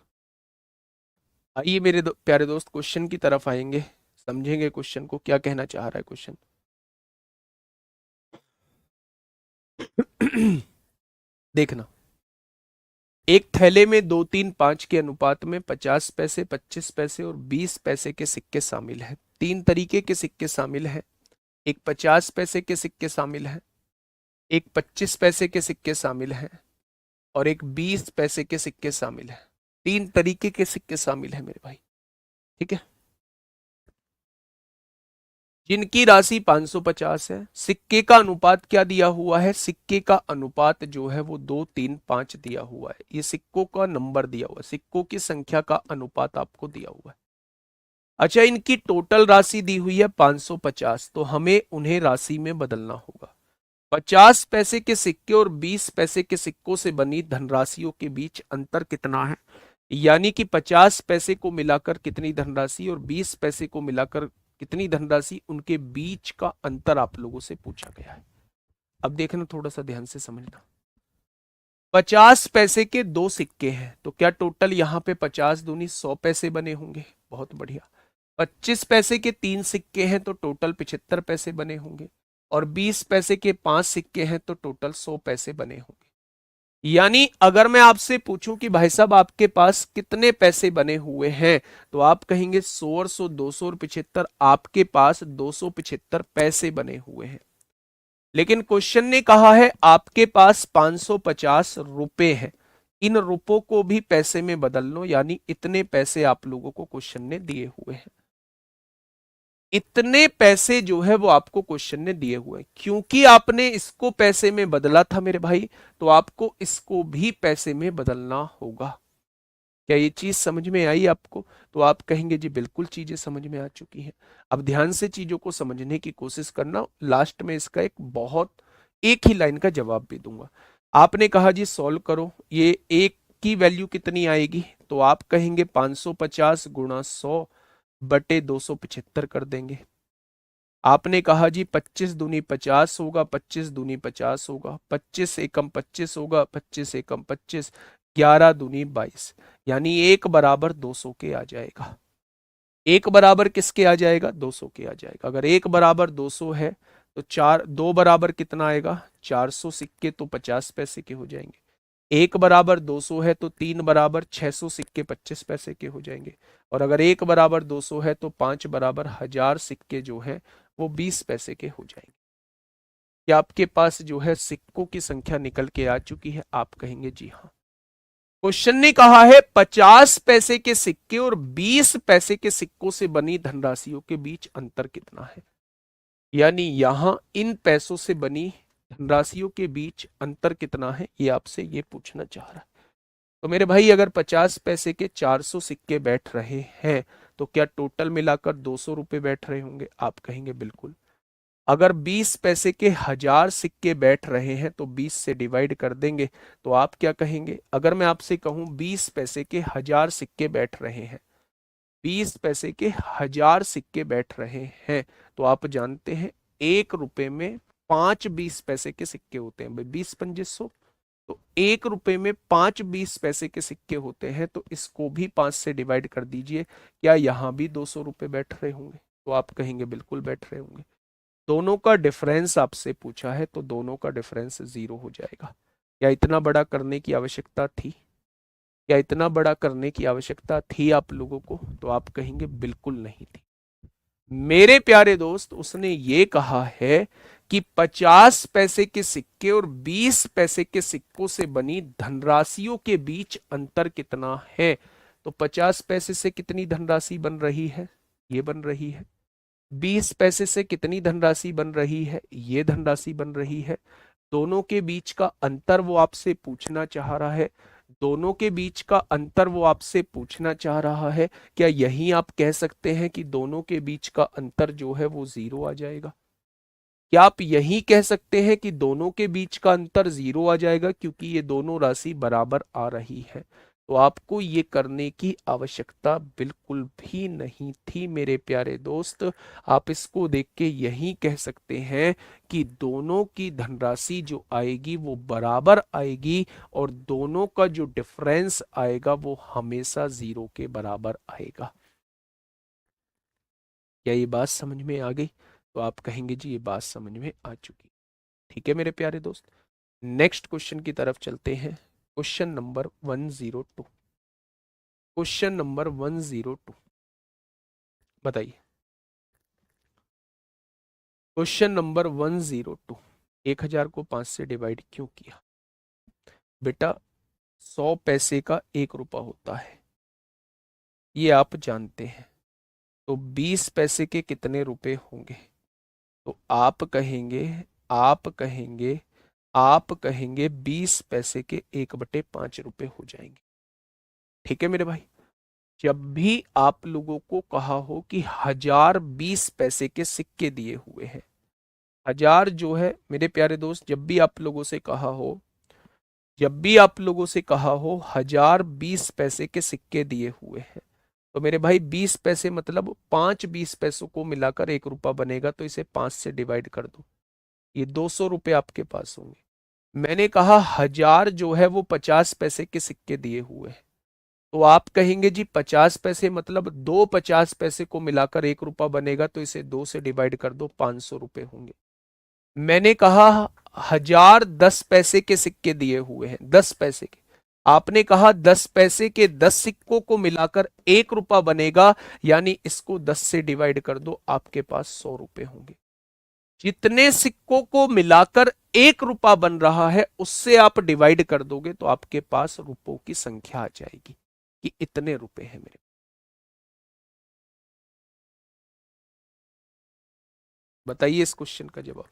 आइए मेरे प्यारे दोस्त, क्वेश्चन की तरफ आएंगे, समझेंगे क्वेश्चन को क्या कहना चाह रहा है क्वेश्चन। देखना, एक थैले में 2 3 5 के अनुपात में 50 पैसे, 25 पैसे और 20 पैसे के सिक्के शामिल हैं। 3 तरीके के सिक्के शामिल हैं। एक 50 पैसे के सिक्के शामिल हैं, एक 25 पैसे के सिक्के शामिल हैं और एक 20 पैसे के सिक्के शामिल हैं। 3 तरीके के सिक्के शामिल हैं मेरे भाई, ठीक है। जिनकी राशि 550 है। सिक्के का अनुपात क्या दिया हुआ है? सिक्के का अनुपात जो है वो 2 3 5 दिया हुआ है। ये सिक्कों का नंबर दिया हुआ है, सिक्कों की संख्या का अनुपात आपको दिया हुआ है। अच्छा, इनकी टोटल राशि दी हुई है 550, तो हमें उन्हें राशि में बदलना होगा। 50 पैसे के सिक्के और 20 पैसे के सिक्कों से बनी धनराशियों के बीच अंतर कितना है? यानी कि 50 पैसे को मिलाकर कितनी धनराशि और 20 पैसे को मिलाकर कितनी धनराशि, उनके बीच का अंतर आप लोगों से पूछा गया है। अब देखना, थोड़ा सा ध्यान से समझना। 50 पैसे के दो सिक्के हैं, तो क्या टोटल यहां पे 50 दूनी 100 पैसे बने होंगे? बहुत बढ़िया। 25 पैसे के तीन सिक्के हैं तो टोटल 75 पैसे बने होंगे, और 20 पैसे के पांच सिक्के हैं तो टोटल 100 पैसे बने होंगे। यानी अगर मैं आपसे पूछूं कि भाई साहब आपके पास कितने पैसे बने हुए हैं, तो आप कहेंगे 100 और 100 200 और 75, आपके पास 275 पैसे बने हुए हैं। लेकिन क्वेश्चन ने कहा है आपके पास 550 रुपए हैं, इन रुपयों को भी पैसे में बदल लो, यानी इतने पैसे आप लोगों को क्वेश्चन ने दिए हुए हैं। इतने पैसे जो है वो आपको क्वेश्चन ने दिए हुए हैं। क्योंकि आपने इसको पैसे में बदला था मेरे भाई, तो आपको इसको भी पैसे में बदलना होगा। क्या ये चीज समझ में आई आपको? तो आप कहेंगे जी बिल्कुल चीजें समझ में आ चुकी हैं। अब ध्यान से चीजों को समझने की कोशिश करना, लास्ट में इसका एक ही लाइन का जवाब भी दूंगा। आपने कहा जी सॉल्व करो, ये एक की वैल्यू कितनी आएगी, तो आप कहेंगे 550 गुणा 100 बटे 275 कर देंगे। आपने कहा जी 25 दूनी 50 होगा, 25 दूनी 50 होगा, 25 एकम 25 होगा, 25 एकम 25, 11 दूनी 22, यानी एक बराबर 200 के आ जाएगा। एक बराबर किसके आ जाएगा? 200 के आ जाएगा। अगर एक बराबर 200 है तो चार दो बराबर कितना आएगा? 400 सिक्के तो 50 पैसे के हो जाएंगे। एक बराबर 200 है तो तीन बराबर 600 सिक्के 25 पैसे के हो जाएंगे। और अगर एक बराबर 200 है तो पांच बराबर 1000 सिक्के जो है वो 20 पैसे के हो जाएंगे। क्या आपके पास जो है सिक्कों की संख्या निकल के आ चुकी है? आप कहेंगे जी हाँ। क्वेश्चन ने कहा है 50 पैसे के सिक्के और 20 पैसे के सिक्कों से बनी धनराशियों के बीच अंतर कितना है। यानी यहां इन पैसों से बनी धनराशियों के बीच अंतर कितना है, ये आपसे ये पूछना चाह रहा है। तो मेरे भाई अगर 50 पैसे के 400 सिक्के बैठ रहे हैं, तो क्या टोटल मिलाकर 200 रुपए बैठ रहे होंगे? आप कहेंगे बिल्कुल। अगर 20 पैसे के 1000 सिक्के बैठ रहे हैं तो 20 से डिवाइड कर देंगे, तो आप क्या कहेंगे? अगर मैं आपसे कहूं 20 पैसे के 1000 सिक्के बैठ रहे हैं, 20 पैसे के 1000 सिक्के बैठ रहे हैं, तो आप जानते हैं 1 रुपए में 5 20 पैसे के सिक्के होते हैं। भाई 20 पंजे 100, तो 1 रुपए में 5 20 पैसे के सिक्के होते हैं, तो इसको भी 5 से डिवाइड कर दीजिए। क्या यहां भी 200 रुपए बैठ रहे होंगे? तो आप कहेंगे बिल्कुल बैठ रहे होंगे। दोनों का डिफरेंस आपसे पूछा है, तो दोनों का डिफरेंस 0 हो जाएगा। क्या इतना बड़ा करने की आवश्यकता थी? क्या इतना बड़ा करने की आवश्यकता थी आप लोगों को? तो आप कहेंगे बिल्कुल नहीं थी। मेरे प्यारे दोस्त, उसने ये कहा है कि 50 पैसे के सिक्के और 20 पैसे के सिक्कों से बनी धनराशियों के बीच अंतर कितना है। तो 50 पैसे से कितनी धनराशि बन रही है? ये बन रही है। 20 पैसे से कितनी धनराशि बन रही है? ये धनराशि बन रही है। दोनों के बीच का अंतर वो आपसे पूछना चाह रहा है। दोनों के बीच का अंतर वो आपसे पूछना चाह रहा है। क्या यही आप कह सकते हैं कि दोनों के बीच का अंतर जो है वो 0 आ जाएगा? क्या आप यही कह सकते हैं कि दोनों के बीच का अंतर 0 आ जाएगा क्योंकि ये दोनों राशि बराबर आ रही है? तो आपको ये करने की आवश्यकता बिल्कुल भी नहीं थी मेरे प्यारे दोस्त। आप इसको देख के यही कह सकते हैं कि दोनों की धनराशि जो आएगी वो बराबर आएगी, और दोनों का जो डिफरेंस आएगा वो हमेशा 0 के बराबर आएगा। क्या ये बात समझ में आ गई? तो आप कहेंगे जी ये बात समझ में आ चुकी। ठीक है मेरे प्यारे दोस्त, नेक्स्ट क्वेश्चन की तरफ चलते हैं। Question number 102। क्वेश्चन नंबर 102 बताइए। क्वेश्चन नंबर 102, 1000 को 5 से डिवाइड क्यों किया? बेटा 100 पैसे का 1 रुपया होता है, ये आप जानते हैं। तो 20 पैसे के कितने रुपए होंगे? तो आप कहेंगे आप कहेंगे 20 पैसे के 1/5 रुपए हो जाएंगे। ठीक है मेरे भाई। जब भी आप लोगों को कहा हो कि 1020 पैसे के सिक्के दिए हुए हैं, हजार जो है मेरे प्यारे दोस्त, जब भी आप लोगों से कहा हो, जब भी आप लोगों से कहा हो 1020 पैसे के सिक्के दिए हुए हैं, तो मेरे भाई 20 पैसे मतलब 5 20 पैसों को मिलाकर 1 रुपया बनेगा, तो इसे 5 से डिवाइड कर दो, ये 200 रुपये आपके पास होंगे। मैंने कहा 1000 जो है वो 50 पैसे के सिक्के दिए हुए हैं, तो आप कहेंगे जी 50 पैसे मतलब 2 50 पैसे को मिलाकर 1 रुपया बनेगा, तो इसे 2 से डिवाइड कर दो, 500 रुपये होंगे। मैंने कहा 1010 पैसे के सिक्के दिए हुए हैं, 10 पैसे के, आपने कहा 10 पैसे के 10 सिक्कों को मिलाकर 1 रुपया बनेगा, यानी इसको 10 से डिवाइड कर दो, आपके पास 100 रुपये होंगे। जितने सिक्कों को मिलाकर 1 रुपया बन रहा है उससे आप डिवाइड कर दोगे तो आपके पास रुपयों की संख्या आ जाएगी कि इतने रुपए हैं मेरे। बताइए इस क्वेश्चन का जवाब,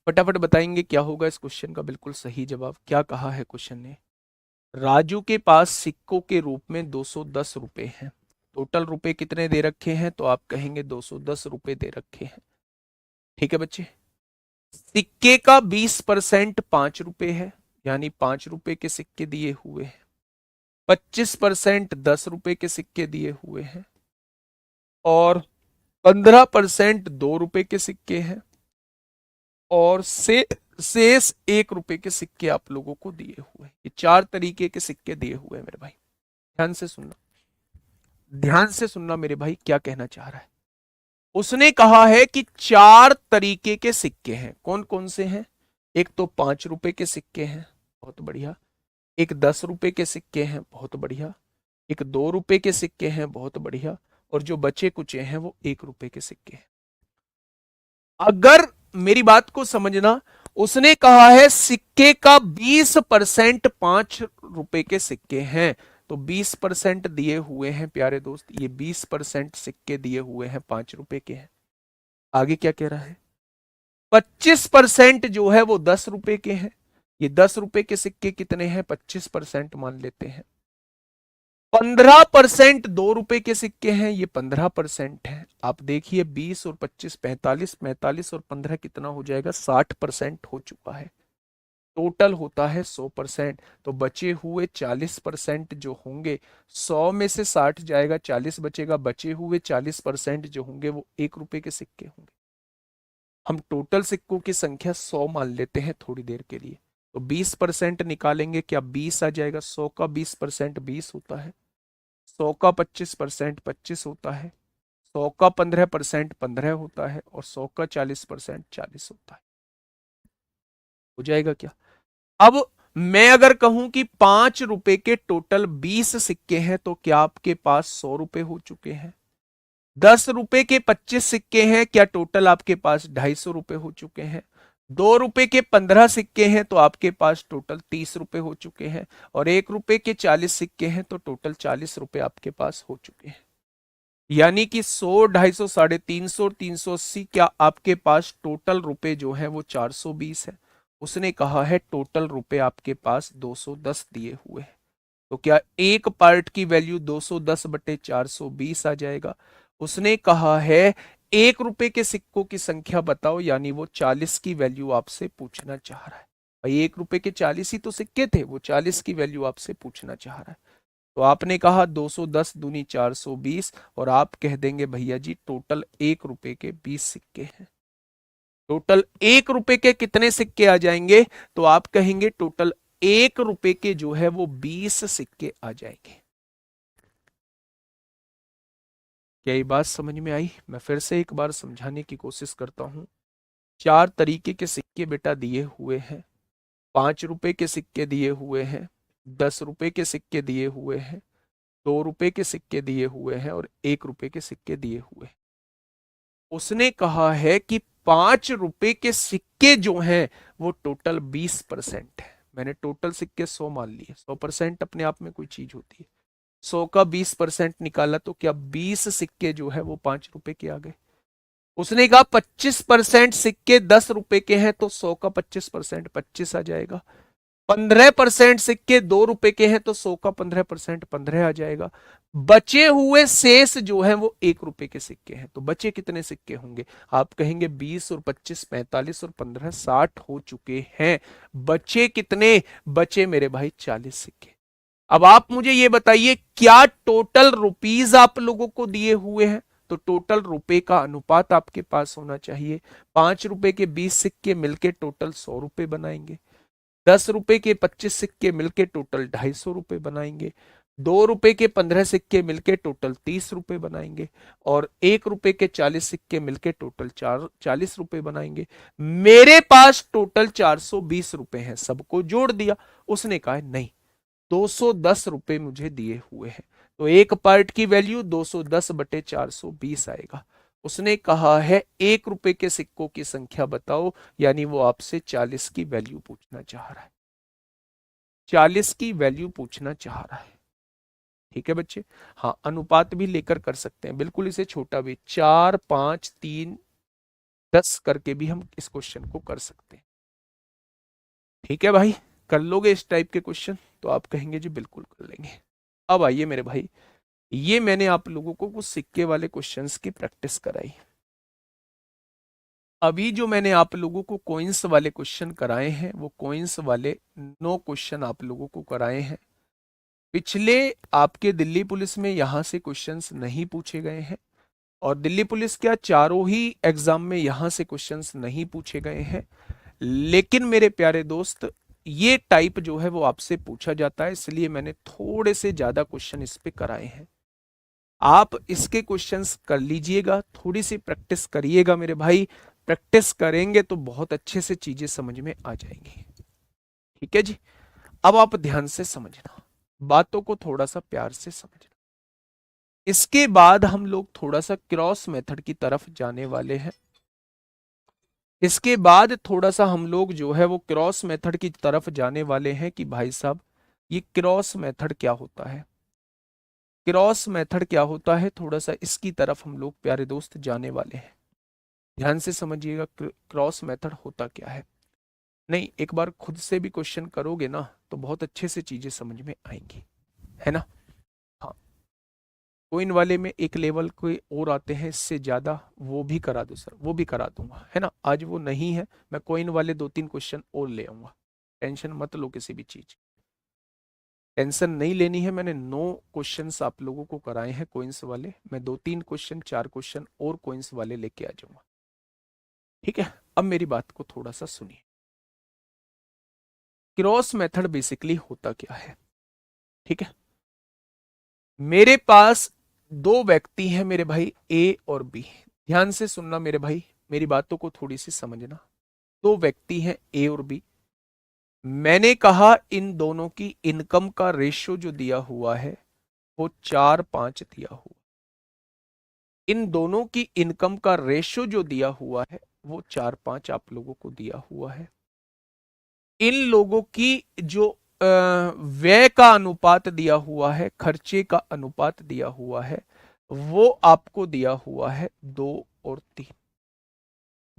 फटाफट बताएंगे क्या होगा इस क्वेश्चन का बिल्कुल सही जवाब। क्या कहा है क्वेश्चन ने, राजू के पास सिक्कों के रूप में 210 रुपए हैं, टोटल रुपए कितने दे रखे हैं, तो आप कहेंगे 210 रुपए दे रखे हैं। ठीक है बच्चे, सिक्के का 20% 5 रुपए है, यानी 5 रुपए के सिक्के दिए हुए हैं। 25% 10 रुपए के सिक्के दिए हुए हैं, और 15% 2 रुपए के सिक्के हैं, और शेष 1 रुपए के सिक्के आप लोगों को दिए हुए हैं। ये 4 तरीके के सिक्के दिए हुए हैं मेरे भाई। ध्यान से सुनना, ध्यान से सुनना मेरे भाई, क्या कहना चाह रहा है। उसने कहा है कि 4 तरीके के सिक्के हैं, कौन कौन से हैं। एक तो 5 रुपए के सिक्के हैं, बहुत बढ़िया। एक 10 रुपए के सिक्के हैं, बहुत बढ़िया। एक 2 रुपए के सिक्के हैं, बहुत बढ़िया। और जो बचे कुचे हैं वो 1 रुपए के सिक्के हैं। अगर मेरी बात को समझना, उसने कहा है सिक्के का 20% 5 रुपए के सिक्के हैं, तो 20% दिए हुए हैं प्यारे दोस्त, ये 20% सिक्के दिए हुए हैं 5 रुपए के हैं। आगे क्या कह रहा है, 25% जो है वो 10 रुपए के हैं। ये 10 रुपए के सिक्के कितने हैं, 25% मान लेते हैं। 15% 2 रुपए के सिक्के हैं, ये 15% है। आप देखिए 20 और 25 45, 45 और 15 कितना हो जाएगा, 60% हो चुका है। टोटल होता है 100%, तो बचे हुए 40% जो होंगे, 100 में से 60 जाएगा, 40 बचेगा, बचे हुए 40% जो होंगे वो 1 रुपए के सिक्के होंगे। हम टोटल सिक्कों की संख्या 100 मान लेते हैं थोड़ी देर के लिए, तो 20% निकालेंगे, क्या 20 आ जाएगा। 100 का 20% 20 होता है, 100 का 25% 25 होता है, 100 का 15% 15 होता है, और 100 का 40% 40 होता है। हो जाएगा क्या। अब मैं अगर कहूं कि 5 रुपए के टोटल 20 सिक्के हैं, तो क्या आपके पास 100 रुपए हो चुके हैं। 10 रुपए के 25 सिक्के हैं, क्या टोटल आपके पास 250 रुपए हो चुके हैं। 2 रुपए के 15 सिक्के हैं, तो आपके पास टोटल 30 रुपए हो चुके हैं। और 1 रुपए के 40 सिक्के हैं, तो टोटल 40 रुपए आपके पास हो चुके हैं। यानी कि 100 250 350 380, क्या आपके पास टोटल रुपए जो है वो 420 है। उसने कहा है टोटल रुपए आपके पास 210 दिए हुए हैं, तो क्या एक पार्ट की वैल्यू 210 बटे 420 आ जाएगा। उसने कहा है 1 रुपए के सिक्कों की संख्या बताओ, यानी वो 40 की वैल्यू आपसे पूछना चाह रहा है। भाई 1 रुपए के 40 ही तो सिक्के थे, वो 40 की वैल्यू आपसे पूछना चाह रहा है। तो आपने कहा 210 दूनी 420, और आप कह देंगे भैया जी टोटल 1 रुपए के 20 सिक्के हैं। टोटल 1 रुपए के कितने सिक्के आ जाएंगे, तो आप कहेंगे टोटल 1 रुपए के जो है वो 20 सिक्के आ जाएंगे। क्या ये बात समझ में आई। मैं फिर से एक बार समझाने की कोशिश करता हूं। 4 तरीके के सिक्के बेटा दिए हुए हैं। 5 रुपए के सिक्के दिए हुए हैं, 10 रुपए के सिक्के दिए हुए हैं, 2 रुपए के सिक्के दिए हुए हैं, और 1 रुपए के सिक्के दिए हुए हैं। उसने कहा है कि 5 रुपए के सिक्के जो हैं वो टोटल 20% है। मैंने टोटल सिक्के 100 मान लिए, 100% अपने आप में कोई चीज होती है। 100 का 20% निकाला, तो क्या 20 सिक्के जो है वो 5 रुपए के आ गए। उसने कहा 25% सिक्के 10 रुपए के हैं, तो 100 का 25% 25 आ जाएगा। 15% सिक्के 2 रुपए के हैं तो 100 का 15% 15 आ जाएगा। बचे हुए शेष जो है वो 1 रुपए के सिक्के हैं। तो बचे कितने सिक्के होंगे? आप कहेंगे 20 और 25 45 और 15 60 हो चुके हैं। बचे कितने? बचे मेरे भाई 40 सिक्के। अब आप मुझे ये बताइए, क्या टोटल रुपीज आप लोगों को दिए हुए हैं? तो टोटल रुपए का अनुपात आपके पास होना चाहिए। 5 रुपए के 20 सिक्के मिलके टोटल 100 रुपए बनाएंगे। 10 रुपए के 25 सिक्के मिलके टोटल 250 रुपए बनाएंगे। 2 रुपए के 15 सिक्के मिलके टोटल 30 रुपए बनाएंगे। और 1 रुपए के 40 सिक्के मिलके टोटल 40 रुपए बनाएंगे। मेरे पास टोटल 420 रुपए हैं, सबको जोड़ दिया। उसने कहा नहीं, 210 रुपए मुझे दिए हुए हैं। तो एक पार्ट की वैल्यू 210/420 आएगा। उसने कहा है 1 रुपए के सिक्कों की संख्या बताओ, यानी वो आपसे 40 की वैल्यू पूछना चाह रहा है। 40 की वैल्यू पूछना चाह रहा है। ठीक है बच्चे। हाँ, अनुपात भी लेकर कर सकते हैं, बिल्कुल इसे छोटा भी 4 5 3 10 करके भी हम इस क्वेश्चन को कर सकते हैं। ठीक है भाई, कर लोगे इस टाइप के क्वेश्चन? तो आप कहेंगे जी बिल्कुल कर लेंगे। अब आइए मेरे भाई, ये मैंने आप लोगों को कुछ सिक्के वाले क्वेश्चंस की प्रैक्टिस कराई। अभी जो मैंने आप लोगों को कॉइन्स वाले क्वेश्चन कराए हैं, वो कॉइन्स वाले 9 क्वेश्चन आप लोगों को कराए हैं। पिछले आपके दिल्ली पुलिस में यहां से क्वेश्चंस नहीं पूछे गए हैं, और दिल्ली पुलिस क्या चारों ही एग्जाम में यहां से क्वेश्चंस नहीं पूछे गए हैं। लेकिन मेरे प्यारे दोस्त, ये टाइप जो है वो आपसे पूछा जाता है, इसलिए मैंने थोड़े से ज्यादा क्वेश्चन इस पे कराए हैं। आप इसके क्वेश्चंस कर लीजिएगा, थोड़ी सी प्रैक्टिस करिएगा मेरे भाई। प्रैक्टिस करेंगे तो बहुत अच्छे से चीजें समझ में आ जाएंगी। ठीक है जी। अब आप ध्यान से समझना, बातों को थोड़ा सा प्यार से समझना। इसके बाद हम लोग थोड़ा सा क्रॉस मेथड की तरफ जाने वाले हैं। इसके बाद थोड़ा सा हम लोग जो है वो क्रॉस मेथड की तरफ जाने वाले हैं कि भाई साहब ये क्रॉस मेथड क्या होता है। क्रॉस मेथड क्या होता है, थोड़ा सा इसकी तरफ हम लोग प्यारे दोस्त जाने वाले हैं। ध्यान से समझिएगा क्रॉस मेथड होता क्या है। नहीं, एक बार खुद से भी क्वेश्चन करोगे ना तो बहुत अच्छे से चीजें समझ में आएंगी, है ना। हाँ, कोइन वाले में एक लेवल कोई और आते हैं इससे ज्यादा, वो भी करा दो सर, वो भी करा दूंगा, है ना। आज वो नहीं है, मैं कोइन वाले 2-3 क्वेश्चन और ले आऊंगा। टेंशन मत लो किसी भी चीज, टेंशन नहीं लेनी है। मैंने 9 क्वेश्चंस आप लोगों को कराए हैं कोइंस वाले, मैं 2-3 क्वेश्चन 4 क्वेश्चन और कोइंस वाले लेके आ जाऊंगा। ठीक है, अब मेरी बात को थोड़ा सा सुनिए। क्रॉस मेथड बेसिकली होता क्या है? ठीक है, मेरे पास दो व्यक्ति हैं मेरे भाई, ए और बी। ध्यान से सुनना मेरे भाई, मेरी बातों को थोड़ी सी समझना। दो व्यक्ति हैं ए और बी। मैंने कहा इन दोनों की इनकम का रेशियो जो दिया हुआ है वो 4-5 दिया हुआ। इन दोनों की इनकम का रेशियो जो दिया हुआ है वो 4-5 आप लोगों को दिया हुआ है। इन लोगों की जो व्यय का अनुपात दिया हुआ है, खर्चे का अनुपात दिया हुआ है, वो आपको दिया हुआ है 2 और 3।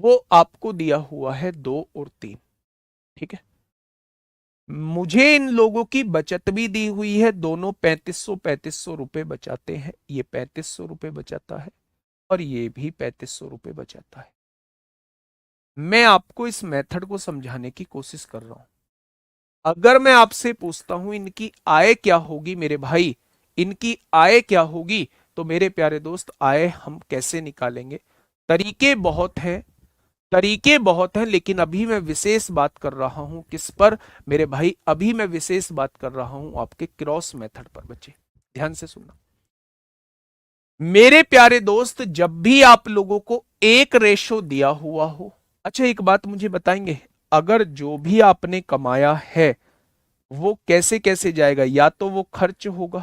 वो आपको दिया हुआ है 2 और 3। ठीक है, मुझे इन लोगों की बचत भी दी हुई है, दोनों 3500 रुपए बचाते हैं। ये 3500 रुपए बचाता है और ये भी 3500 रुपए बचाता है। मैं आपको इस मेथड को समझाने की कोशिश कर रहा हूं। अगर मैं आपसे पूछता हूं इनकी आय क्या होगी मेरे भाई, इनकी आय क्या होगी, तो मेरे प्यारे दोस्त आय हम कैसे निकालेंगे? तरीके बहुत हैं, तरीके बहुत हैं, लेकिन अभी मैं विशेष बात कर रहा हूं किस पर मेरे भाई? अभी मैं विशेष बात कर रहा हूं आपके क्रॉस मेथड पर। बच्चे ध्यान से सुनना मेरे प्यारे दोस्त, जब भी आप लोगों को एक रेशो दिया हुआ हो। अच्छा, एक बात मुझे बताएंगे, अगर जो भी आपने कमाया है वो कैसे कैसे जाएगा? या तो वो खर्च होगा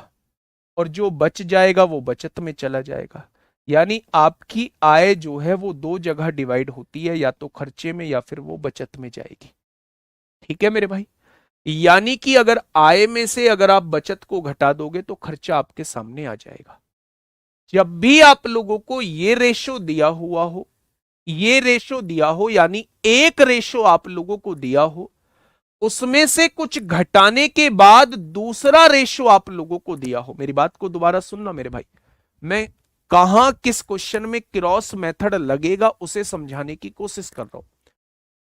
और जो बच जाएगा वो बचत में चला जाएगा। यानी आपकी आय जो है वो दो जगह डिवाइड होती है, या तो खर्चे में या फिर वो बचत में जाएगी। ठीक है मेरे भाई, यानी कि अगर आय में से अगर आप बचत को घटा दोगे तो खर्चा आपके सामने आ जाएगा। जब भी आप लोगों को ये रेशो दिया हुआ हो, ये रेशो दिया हो, यानी एक रेशो आप लोगों को दिया हो, उसमें से कुछ घटाने के बाद दूसरा रेशो आप लोगों को दिया हो। मेरी बात को दोबारा सुनना मेरे भाई, मैं कहां किस क्वेश्चन में क्रॉस मेथड लगेगा उसे समझाने की कोशिश कर रहा हूं।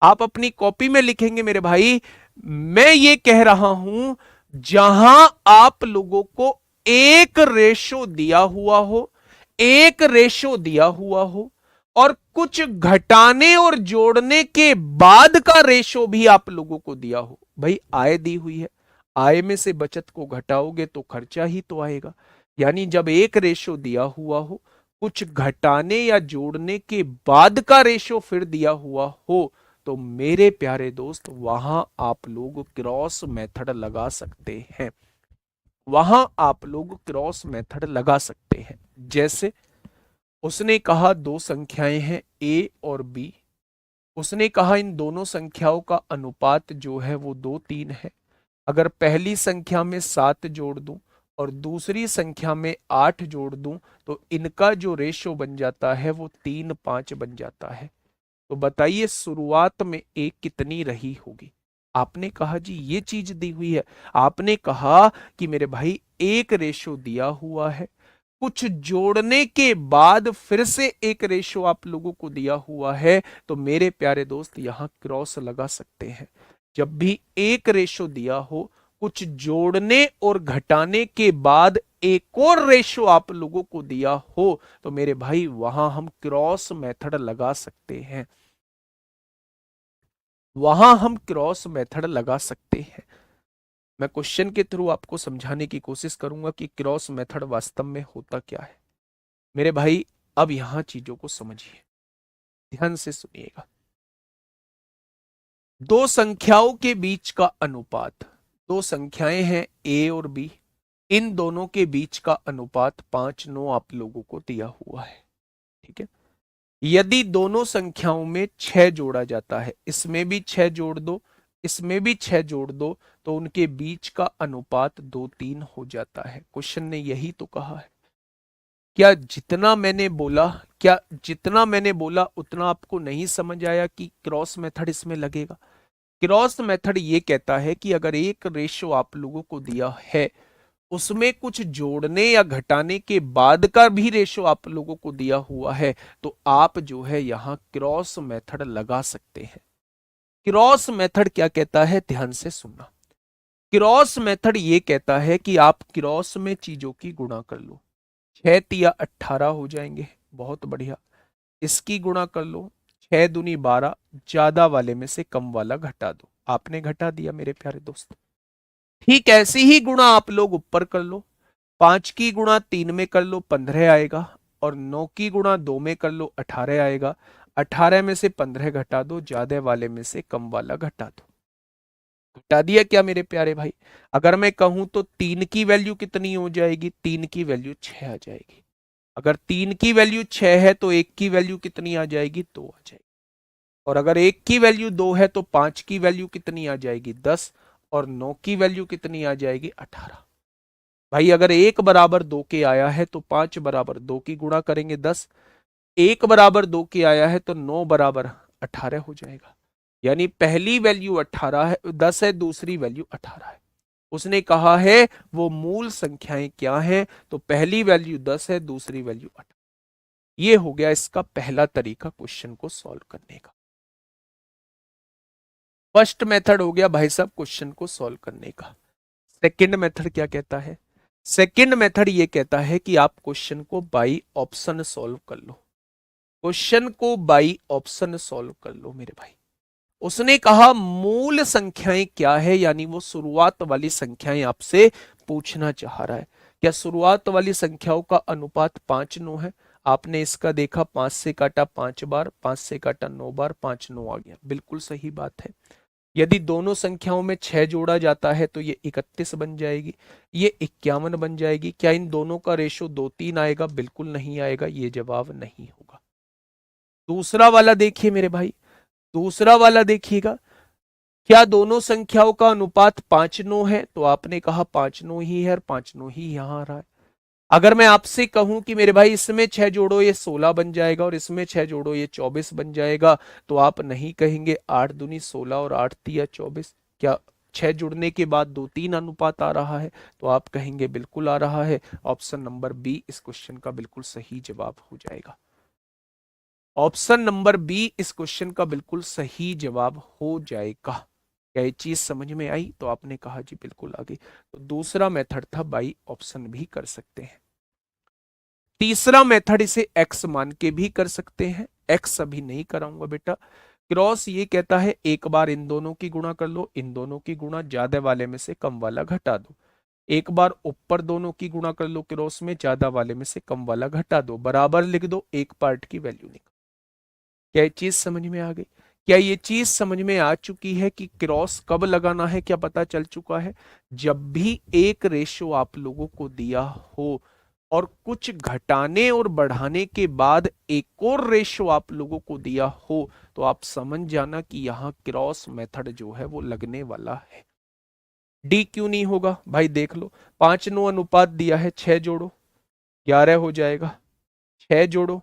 आप अपनी कॉपी में लिखेंगे मेरे भाई, मैं ये कह रहा हूं जहां आप लोगों को एक रेशो दिया हुआ हो, एक रेशो दिया हुआ हो और कुछ घटाने और जोड़ने के बाद का रेशो भी आप लोगों को दिया हो। भाई आय दी हुई है, आय में से बचत को घटाओगे तो खर्चा ही तो आएगा। यानी जब एक रेशो दिया हुआ हो, कुछ घटाने या जोड़ने के बाद का रेशो फिर दिया हुआ हो, तो मेरे प्यारे दोस्त वहां आप लोग क्रॉस मेथड लगा सकते हैं। वहां आप लोग क्रॉस मेथड लगा सकते हैं। जैसे उसने कहा दो संख्याएं हैं ए और बी, उसने कहा इन दोनों संख्याओं का अनुपात जो है वो 2:3 है। अगर पहली संख्या में 7 जोड़ दूं और दूसरी संख्या में 8 जोड़ दूं तो इनका जो रेशो बन जाता है वो 3:5 बन जाता है। तो बताइए शुरुआत में एक कितनी रही होगी। आपने कहा जी ये चीज दी हुई है, आपने कहा कि मेरे भाई एक रेशो दिया हुआ है, कुछ जोड़ने के बाद फिर से एक रेशो आप लोगों को दिया हुआ है, तो मेरे प्यारे दोस्त यहां क्रॉस लगा सकते हैं। जब भी एक रेशो दिया हो, कुछ जोड़ने और घटाने के बाद एक और रेशो आप लोगों को दिया हो, तो मेरे भाई वहां हम क्रॉस मेथड लगा सकते हैं। वहां हम क्रॉस मेथड लगा सकते हैं। मैं क्वेश्चन के थ्रू आपको समझाने की कोशिश करूंगा कि क्रॉस मेथड वास्तव में होता क्या है। मेरे भाई अब यहां चीजों को समझिए, ध्यान से सुनिएगा। दो संख्याओं के बीच का अनुपात, दो संख्याएं हैं ए और बी, इन दोनों के बीच का अनुपात 5:9 आप लोगों को दिया हुआ है। ठीक है, यदि दोनों संख्याओं में 6 जोड़ा जाता है, इसमें भी 6 जोड़ दो, इसमें भी 6 जोड़ दो, तो उनके बीच का अनुपात 2:3 हो जाता है। क्वेश्चन ने यही तो कहा है। क्या जितना मैंने बोला, क्या जितना मैंने बोला उतना आपको नहीं समझ आया कि क्रॉस मेथड इसमें लगेगा? क्रॉस मेथड ये कहता है कि अगर एक रेशो आप लोगों को दिया है, उसमें कुछ जोड़ने या घटाने के बाद का भी रेशो आप लोगों को दिया हुआ है, तो आप जो है यहां क्रॉस मेथड लगा सकते हैं। क्रॉस मेथड क्या कहता है, ध्यान से सुनना। क्रॉस मेथड ये कहता है कि आप क्रॉस में चीजों की गुणा कर लो, 6 तिया 18 हो जाएंगे, बहुत बढ़िया। इसकी गुणा कर लो, 6 दूनी 12, ज्यादा वाले में से कम वाला घटा दो। आपने घटा दिया मेरे प्यारे दोस्त। ठीक ऐसी ही गुणा आप लोग ऊपर कर लो, 5 की गुणा 3 में कर लो 15 आएगा, और 9 की गुणा 2 में कर लो 18 आएगा। 18 में से 15 घटा दो, ज्यादा वाले में से कम वाला घटा दो। घटा दिया क्या मेरे प्यारे भाई? अगर मैं कहूं तो 3 की वैल्यू कितनी हो जाएगी? 3 की वैल्यू 6 आ जाएगी। अगर 3 की वैल्यू 6 है तो 1 की वैल्यू कितनी आ जाएगी? 2 आ जाएगी। और अगर 1 की वैल्यू 2 है तो 5 की वैल्यू कितनी आ जाएगी? 10। और 9 की वैल्यू कितनी आ जाएगी? 18। भाई अगर 1 बराबर 2 के आया है तो 5 बराबर 2 की गुणा करेंगे 10, 1 बराबर 2 के आया है तो 9 बराबर 18 हो जाएगा। यानी पहली वैल्यू 18 है, 10 है, दूसरी वैल्यू 18 है। उसने कहा है वो मूल संख्याएं क्या हैं, तो पहली वैल्यू 10 है, दूसरी वैल्यू 18। ये हो गया इसका पहला तरीका क्वेश्चन को सॉल्व करने का। फर्स्ट मेथड हो गया भाई साहब क्वेश्चन को सॉल्व करने का। सेकंड मेथड क्या कहता है? सेकंड मेथड ये कहता है कि आप क्वेश्चन को बाई ऑप्शन सॉल्व कर लो। क्वेश्चन को बाई ऑप्शन सॉल्व कर लो मेरे भाई। उसने कहा मूल संख्याएं क्या है, यानी वो शुरुआत वाली संख्याएं आपसे पूछना चाह रहा है। क्या शुरुआत वाली संख्याओं का अनुपात 5:9 है? आपने इसका देखा, 5 से काटा 5 बार, 5 से काटा 9 बार, 5:9 आ गया, बिल्कुल सही बात है। यदि दोनों संख्याओं में 6 जोड़ा जाता है तो ये 31 बन जाएगी, ये 51 बन जाएगी। क्या इन दोनों का रेशो 2:3 आएगा? बिल्कुल नहीं आएगा, ये जवाब नहीं होगा। दूसरा वाला देखिए मेरे भाई, दूसरा वाला देखिएगा। क्या दोनों संख्याओं का अनुपात 5:9 है? तो आपने कहा 5:9 ही है और 5:9 ही यहां आ रहा है। अगर मैं आपसे कहूं कि मेरे भाई इसमें 6 जोड़ो ये 16 बन जाएगा और इसमें 6 जोड़ो ये 24 बन जाएगा, तो आप नहीं कहेंगे 8 दूनी 16 और 8 तिया 24। क्या 6 जुड़ने के बाद 2:3 अनुपात आ रहा है? तो आप कहेंगे बिल्कुल आ रहा है। ऑप्शन नंबर बी इस क्वेश्चन का बिल्कुल सही जवाब हो जाएगा। ऑप्शन नंबर बी इस क्वेश्चन का बिल्कुल सही जवाब हो जाएगा। क्या ये चीज समझ में आई? तो आपने कहा जी बिल्कुल आ गई। तो दूसरा मेथड था बाई ऑप्शन भी कर सकते हैं। तीसरा मेथड इसे एक्स मान के भी कर सकते हैं। एक्स अभी नहीं कराऊंगा बेटा। क्रॉस ये कहता है एक बार इन दोनों की गुणा कर लो, इन दोनों की गुणा, ज्यादा वाले में से कम वाला घटा दो। एक बार ऊपर दोनों की गुणा कर लो क्रॉस में, ज्यादा वाले में से कम वाला घटा दो, बराबर लिख दो, एक पार्ट की वैल्यू निकाल। क्या ये चीज समझ में आ गई? क्या ये चीज समझ में आ चुकी है कि क्रॉस कब लगाना है? क्या पता चल चुका है? जब भी एक रेशो आप लोगों को दिया हो और कुछ घटाने और बढ़ाने के बाद एक और रेशो आप लोगों को दिया हो, तो आप समझ जाना कि यहां क्रॉस मेथड जो है वो लगने वाला है। डी क्यों नहीं होगा भाई? देख लो, 5:9 अनुपात दिया है, 6 जोड़ो 11 हो जाएगा, 6 जोड़ो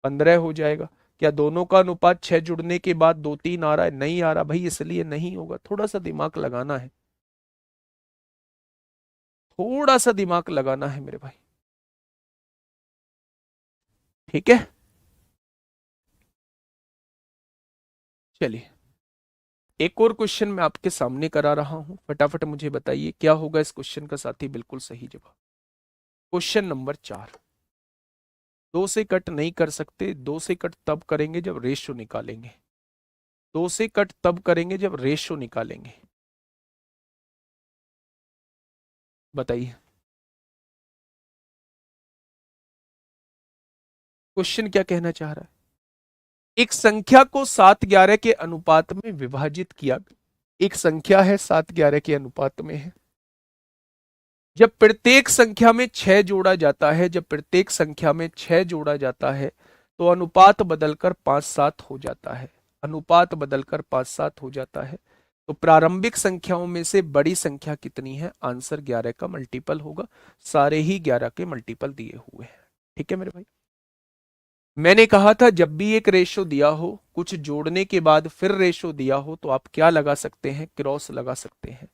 15 हो जाएगा। क्या दोनों का अनुपात 6 जुड़ने के बाद 2:3 आ रहा है? नहीं आ रहा भाई, इसलिए नहीं होगा। थोड़ा सा दिमाग लगाना है, थोड़ा सा दिमाग लगाना है मेरे भाई। ठीक है, चलिए एक और क्वेश्चन मैं आपके सामने करा रहा हूं, फटाफट मुझे बताइए क्या होगा इस क्वेश्चन का साथी बिल्कुल सही जवाब। Question number 4। दो से कट नहीं कर सकते, दो से कट तब करेंगे जब रेशो निकालेंगे। दो से कट तब करेंगे जब रेशो निकालेंगे। बताइए क्वेश्चन क्या कहना चाह रहा है। एक संख्या को 7:11 के अनुपात में विभाजित किया। एक संख्या है 7:11 के अनुपात में है। जब प्रत्येक संख्या में 6 जोड़ा जाता है, जब प्रत्येक संख्या में 6 जोड़ा जाता है, तो अनुपात बदलकर 5:7 हो जाता है। अनुपात बदलकर 5:7 हो जाता है। तो प्रारंभिक संख्याओं में से बड़ी संख्या कितनी है? आंसर 11 का मल्टीपल होगा। सारे ही 11 के मल्टीपल दिए हुए हैं। ठीक है मेरे भाई, मैंने कहा था जब भी एक रेशो दिया हो, कुछ जोड़ने के बाद फिर रेशो दिया हो, तो आप क्या लगा सकते हैं? क्रॉस लगा सकते हैं।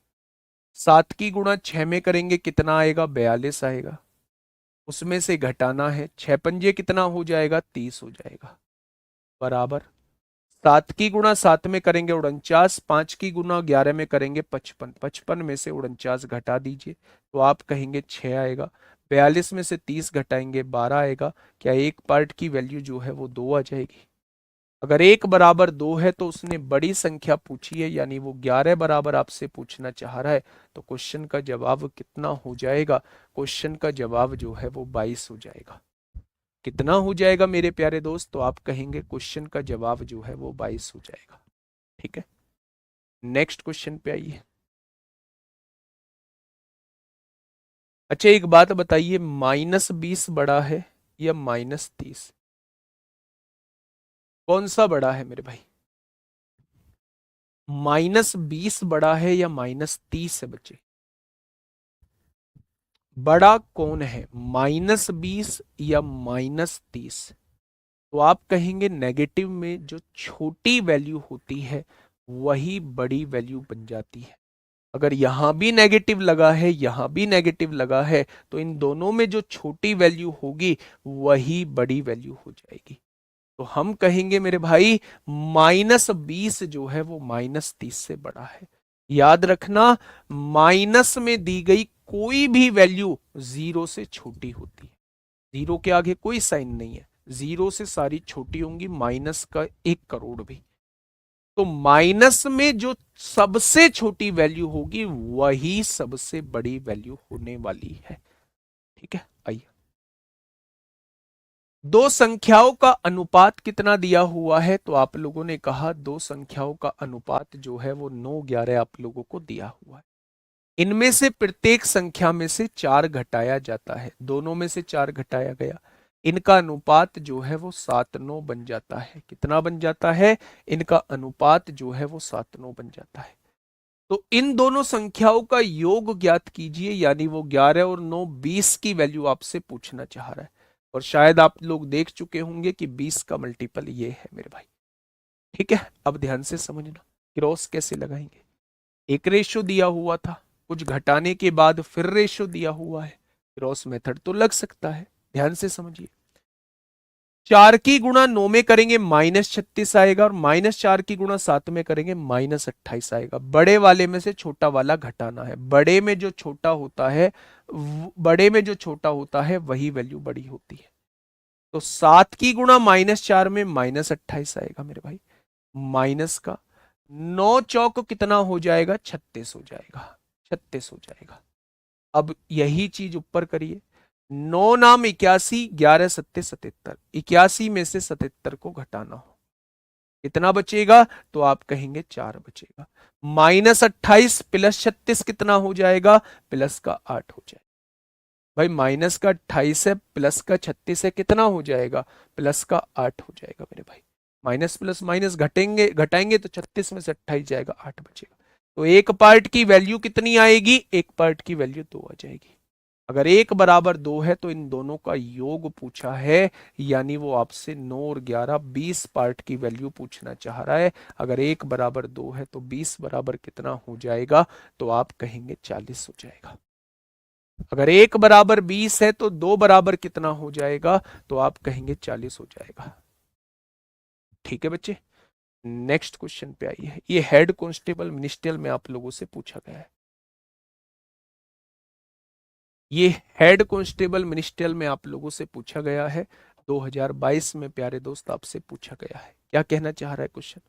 7 की गुणा 6 में करेंगे कितना आएगा? 42 आएगा। उसमें से घटाना है, 6 पंजे कितना हो जाएगा? 30 हो जाएगा, बराबर। 7 की गुणा 7 में करेंगे 49, 5 की गुणा 11 में करेंगे 55, 55 में से 49 घटा दीजिए तो आप कहेंगे 6 आएगा। 42 में से 30 घटाएंगे 12 आएगा। क्या एक पार्ट की वैल्यू जो है वो 2 आ जाएगी? अगर एक बराबर 2 है तो उसने बड़ी संख्या पूछी है, यानी वो 11 बराबर आपसे पूछना चाह रहा है। तो क्वेश्चन का जवाब कितना हो जाएगा? क्वेश्चन का जवाब जो है वो 22 हो जाएगा। कितना हो जाएगा मेरे प्यारे दोस्त? तो आप कहेंगे क्वेश्चन का जवाब जो है वो 22 हो जाएगा। ठीक है, नेक्स्ट क्वेश्चन पे आइए। अच्छा एक बात बताइए, -20 बड़ा है या -30? कौन सा बड़ा है मेरे भाई? -20 बड़ा है या -30 है बच्चे? बड़ा कौन है, -20 या -30? तो आप कहेंगे नेगेटिव में जो छोटी वैल्यू होती है वही बड़ी वैल्यू बन जाती है। अगर यहां भी नेगेटिव लगा है, यहां भी नेगेटिव लगा है, तो इन दोनों में जो छोटी वैल्यू होगी वही बड़ी वैल्यू हो जाएगी। तो हम कहेंगे मेरे भाई -20 जो है वो -30 से बड़ा है। याद रखना, माइनस में दी गई कोई भी वैल्यू जीरो से छोटी होती है। जीरो के आगे कोई साइन नहीं है, जीरो से सारी छोटी होंगी, माइनस का 1 करोड़ भी। तो माइनस में जो सबसे छोटी वैल्यू होगी वही सबसे बड़ी वैल्यू होने वाली है। ठीक है, आइए। दो संख्याओं का अनुपात कितना दिया हुआ है? तो आप लोगों ने कहा दो संख्याओं का अनुपात जो है वो 9:11 आप लोगों को दिया हुआ है। इनमें से प्रत्येक संख्या में से 4 घटाया जाता है, दोनों में से 4 घटाया गया, इनका अनुपात जो है वो 7:9 बन जाता है। कितना बन जाता है? इनका अनुपात जो है वो 7:9 बन जाता है। तो इन दोनों संख्याओं का योग ज्ञात कीजिए, यानी वो 11 और 9 20 की वैल्यू आपसे पूछना चाह रहा है। और शायद आप लोग देख चुके होंगे कि 20 का मल्टीपल ये है मेरे भाई। ठीक है, अब ध्यान से समझना क्रॉस कैसे लगाएंगे। एक रेशो दिया हुआ था, कुछ घटाने के बाद फिर रेशो दिया हुआ है, क्रॉस मेथड तो लग सकता है। ध्यान से समझिए, 4 की गुणा 9 में करेंगे -36 आएगा, और -4 की गुणा 7 में करेंगे -28 आएगा। बड़े वाले में से छोटा वाला घटाना है, बड़े में जो छोटा होता है, बड़े में जो छोटा होता है वही वैल्यू बड़ी होती है। तो 7 की गुणा -4 में -28 आएगा मेरे भाई, माइनस का 9 चौक कितना हो जाएगा, 36 हो जाएगा, 36 हो जाएगा। अब यही चीज ऊपर करिए, 9 नाम 81, 11 सत्ते 77, 81 में से 77 को घटाना हो कितना बचेगा, तो आप कहेंगे 4 बचेगा। -28 प्लस 36 कितना हो जाएगा, प्लस का 8 हो जाएगा। भाई माइनस का 28 है, प्लस का 36 है, कितना हो जाएगा, प्लस का 8 हो जाएगा मेरे भाई। माइनस प्लस माइनस घटेंगे घटाएंगे तो 36 में से 28 जाएगा, 8 बचेगा। तो एक पार्ट की वैल्यू कितनी आएगी, एक पार्ट की वैल्यू 2 आ जाएगी। अगर 1 बराबर 2 है तो इन दोनों का योग पूछा है, यानी वो आपसे 9 और 11 20 पार्ट की वैल्यू पूछना चाह रहा है। अगर 1 बराबर 2 है तो 20 बराबर कितना हो जाएगा, तो आप कहेंगे 40 हो जाएगा। अगर 1 बराबर 20 है तो 2 बराबर कितना हो जाएगा, तो आप कहेंगे 40 हो जाएगा। ठीक है बच्चे, नेक्स्ट क्वेश्चन पे आइए। ये हेड कांस्टेबल मिनिस्ट्रियल में आप लोगों से पूछा गया है। ये हेड कांस्टेबल मिनिस्ट्रियल में आप लोगों से पूछा गया है, 2022 में प्यारे दोस्त आपसे पूछा गया है। क्या कहना चाह रहा है क्वेश्चन,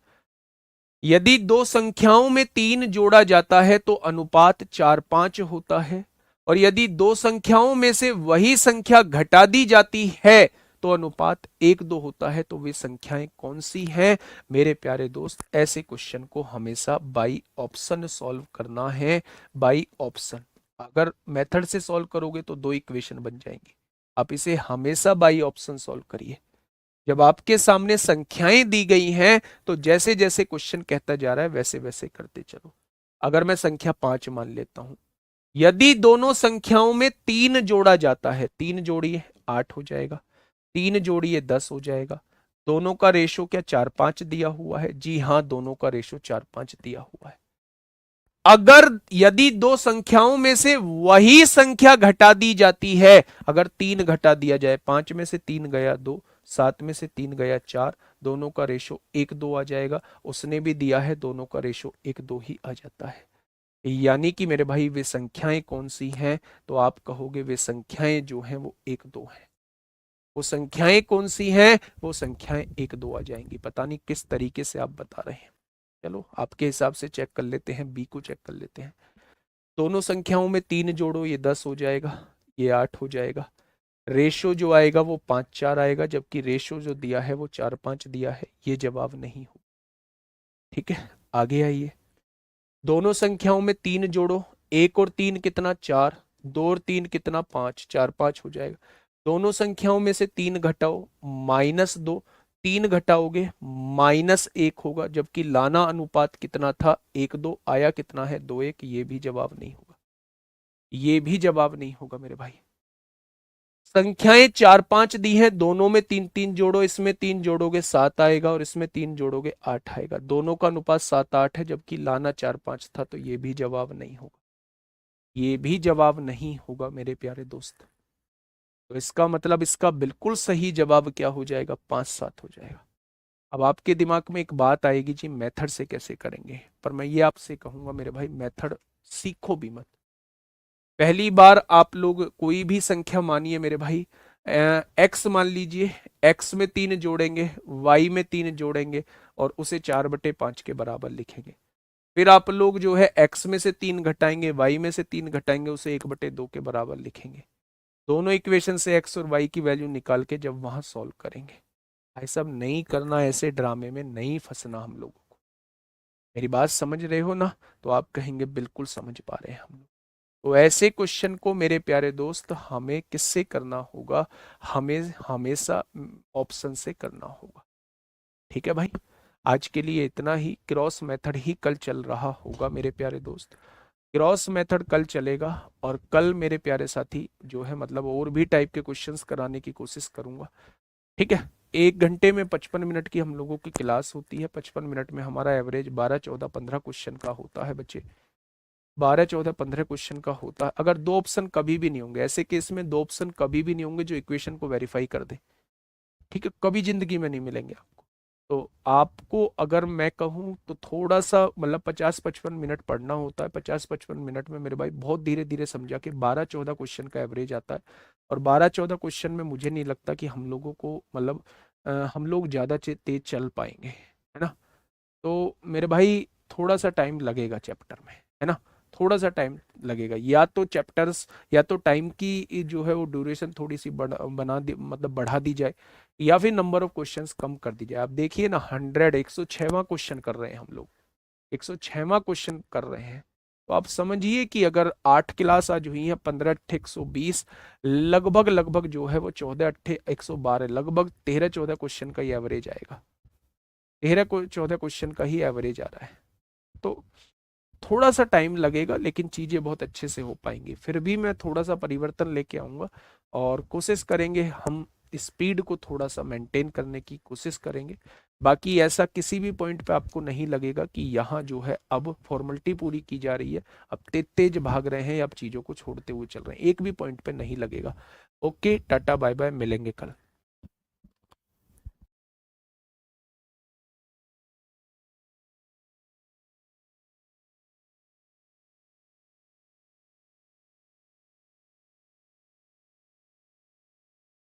यदि दो संख्याओं में 3 जोड़ा जाता है तो अनुपात 4-5 होता है, और यदि दो संख्याओं में से वही संख्या घटा दी जाती है तो अनुपात 1-2 होता है। तो वे संख्याएं कौन सी हैं मेरे प्यारे दोस्त। ऐसे क्वेश्चन को हमेशा बाई ऑप्शन सॉल्व करना है, बाई ऑप्शन। अगर मेथड से सॉल्व करोगे तो 2 इक्वेशन बन जाएंगी, आप इसे हमेशा बाई ऑप्शन सॉल्व करिए। जब आपके सामने संख्याएं दी गई हैं तो जैसे जैसे क्वेश्चन कहता जा रहा है वैसे वैसे करते चलो। अगर मैं संख्या 5 मान लेता हूं, यदि दोनों संख्याओं में 3 जोड़ा जाता है, 3 जोड़िए 8 हो जाएगा, 3 जोड़िए 10 हो जाएगा। दोनों का रेशो क्या 4-5 दिया हुआ है, जी हां दोनों का रेशो 4-5 दिया हुआ है। अगर यदि दो संख्याओं में से वही संख्या घटा दी जाती है, अगर 3 घटा दिया जाए, 5 में से 3 गया 2, 7 में से 3 गया 4, दोनों का रेशो 1-2 आ जाएगा। उसने भी दिया है, दोनों का रेशो 1-2 ही आ जाता है। यानी कि मेरे भाई वे संख्याएं कौन सी हैं, तो आप कहोगे वे संख्याएं जो हैं वो 1-2 हैं। वो संख्याएं कौन सी हैं, वो संख्याएं 1-2 आ जाएंगी। पता नहीं किस तरीके से आप बता रहे हैं, चलो आपके हिसाब से चेक कर लेते हैं, बी को चेक कर लेते हैं। दोनों संख्याओं में 3 जोड़ो, ये 10 हो जाएगा, ये 8 हो जाएगा। रेशो जो आएगा वो 5-4 आएगा, जबकि रेशो जो दिया है वो 4-5 दिया है, ये जवाब नहीं हो। ठीक है, आगे आइए। दोनों संख्याओं में 3 जोड़ो, 1 और 3 कितना 4, 2 और 3 कितना 5, 4-5 हो जाएगा। दोनों संख्याओं में से 3 घटाओ, -2, 3 घटाओगे -1 होगा, जबकि लाना अनुपात कितना था 1-2, आया कितना है 2-1, ये भी जवाब नहीं होगा, ये भी जवाब नहीं होगा मेरे भाई। संख्याएं 4-5 दी हैं, दोनों में 3-3 जोड़ो, इसमें 3 जोड़ोगे 7 आएगा, और इसमें 3 जोड़ोगे 8 आएगा। दोनों का अनुपात 7-8 है, जबकि लाना 4-5 था, तो ये भी जवाब नहीं होगा, ये भी जवाब नहीं होगा मेरे प्यारे दोस्त। तो इसका मतलब इसका बिल्कुल सही जवाब क्या हो जाएगा, 5-7 हो जाएगा। अब आपके दिमाग में एक बात आएगी, जी मेथड से कैसे करेंगे, पर मैं ये आपसे कहूंगा मेरे भाई, मेथड सीखो भी मत। पहली बार आप लोग कोई भी संख्या मानिए मेरे भाई, एक्स मान लीजिए, एक्स में 3 जोड़ेंगे, वाई में 3 जोड़ेंगे, और उसे 4/5 के बराबर लिखेंगे। फिर आप लोग जो है एक्स में से 3 घटाएंगे, वाई में से 3 घटाएंगे, उसे 1/2 के बराबर लिखेंगे। दोनों इक्वेशन से एक्स और वाई की वैल्यू निकाल के जब वहां सॉल्व करेंगे। भाई सब नहीं करना, ऐसे ड्रामे में नहीं फंसना हम लोगों को। मेरी बात समझ रहे हो ना, तो आप कहेंगे बिल्कुल समझ पा रहे हैं हम लोग। तो ऐसे क्वेश्चन को मेरे प्यारे दोस्त हमें किससे करना होगा, हमें हमेशा ऑप्शन से करना होगा। ठीक है भाई, आज के लिए इतना ही। क्रॉस मेथड ही कल चल रहा होगा मेरे प्यारे दोस्त, क्रॉस मेथड कल चलेगा। और कल मेरे प्यारे साथी जो है मतलब और भी टाइप के क्वेश्चंस कराने की कोशिश करूंगा। ठीक है, 1 घंटे में 55 मिनट की हम लोगों की क्लास होती है, 55 मिनट में हमारा एवरेज 12, 14, 15 क्वेश्चन का होता है बच्चे। 12 14 15 क्वेश्चन का होता है। अगर दो ऑप्शन कभी भी नहीं होंगे, ऐसे केस में दो ऑप्शन कभी भी नहीं होंगे जो इक्वेशन को वेरीफाई कर दे, ठीक है, कभी जिंदगी में नहीं मिलेंगे आपको। तो आपको अगर मैं कहूँ तो थोड़ा सा मतलब 50 55 मिनट पढ़ना होता है। 50 55 मिनट में मेरे भाई बहुत धीरे धीरे समझा के 12 14 क्वेश्चन का एवरेज आता है। और 12 14 क्वेश्चन में मुझे नहीं लगता कि हम लोगों को मतलब हम लोग ज़्यादा तेज चल पाएंगे, है ना। तो मेरे भाई थोड़ा सा टाइम लगेगा चैप्टर में, है ना, थोड़ा सा टाइम लगेगा। या तो चैप्टर्स, या तो टाइम की जो है वो ड्यूरेशन थोड़ी सी बना दी, मतलब बढ़ा दी जाए, या फिर नंबर ऑफ क्वेश्चंस कम कर दी जाए। आप देखिए ना, 106वां क्वेश्चन कर रहे हैं हम लोग, 106वां क्वेश्चन कर रहे हैं। तो आप समझिए कि अगर 8 क्लास आज हुई है, 15 8 120, लगभग लगभग जो है वो 14 8 112, लगभग 13 14 क्वेश्चन का ही एवरेज आएगा। 13 14 क्वेश्चन का ही एवरेज आ रहा है। तो थोड़ा सा टाइम लगेगा, लेकिन चीजें बहुत अच्छे से हो पाएंगी। फिर भी मैं थोड़ा सा परिवर्तन लेके आऊंगा, और कोशिश करेंगे हम स्पीड को थोड़ा सा मेंटेन करने की कोशिश करेंगे। बाकी ऐसा किसी भी पॉइंट पे आपको नहीं लगेगा कि यहाँ जो है अब फॉर्मेलिटी पूरी की जा रही है, अब तेज भाग रहे हैं, या अब चीजों को छोड़ते हुए चल रहे हैं, एक भी पॉइंट पे नहीं लगेगा। ओके, टाटा बाय बाय, मिलेंगे कल।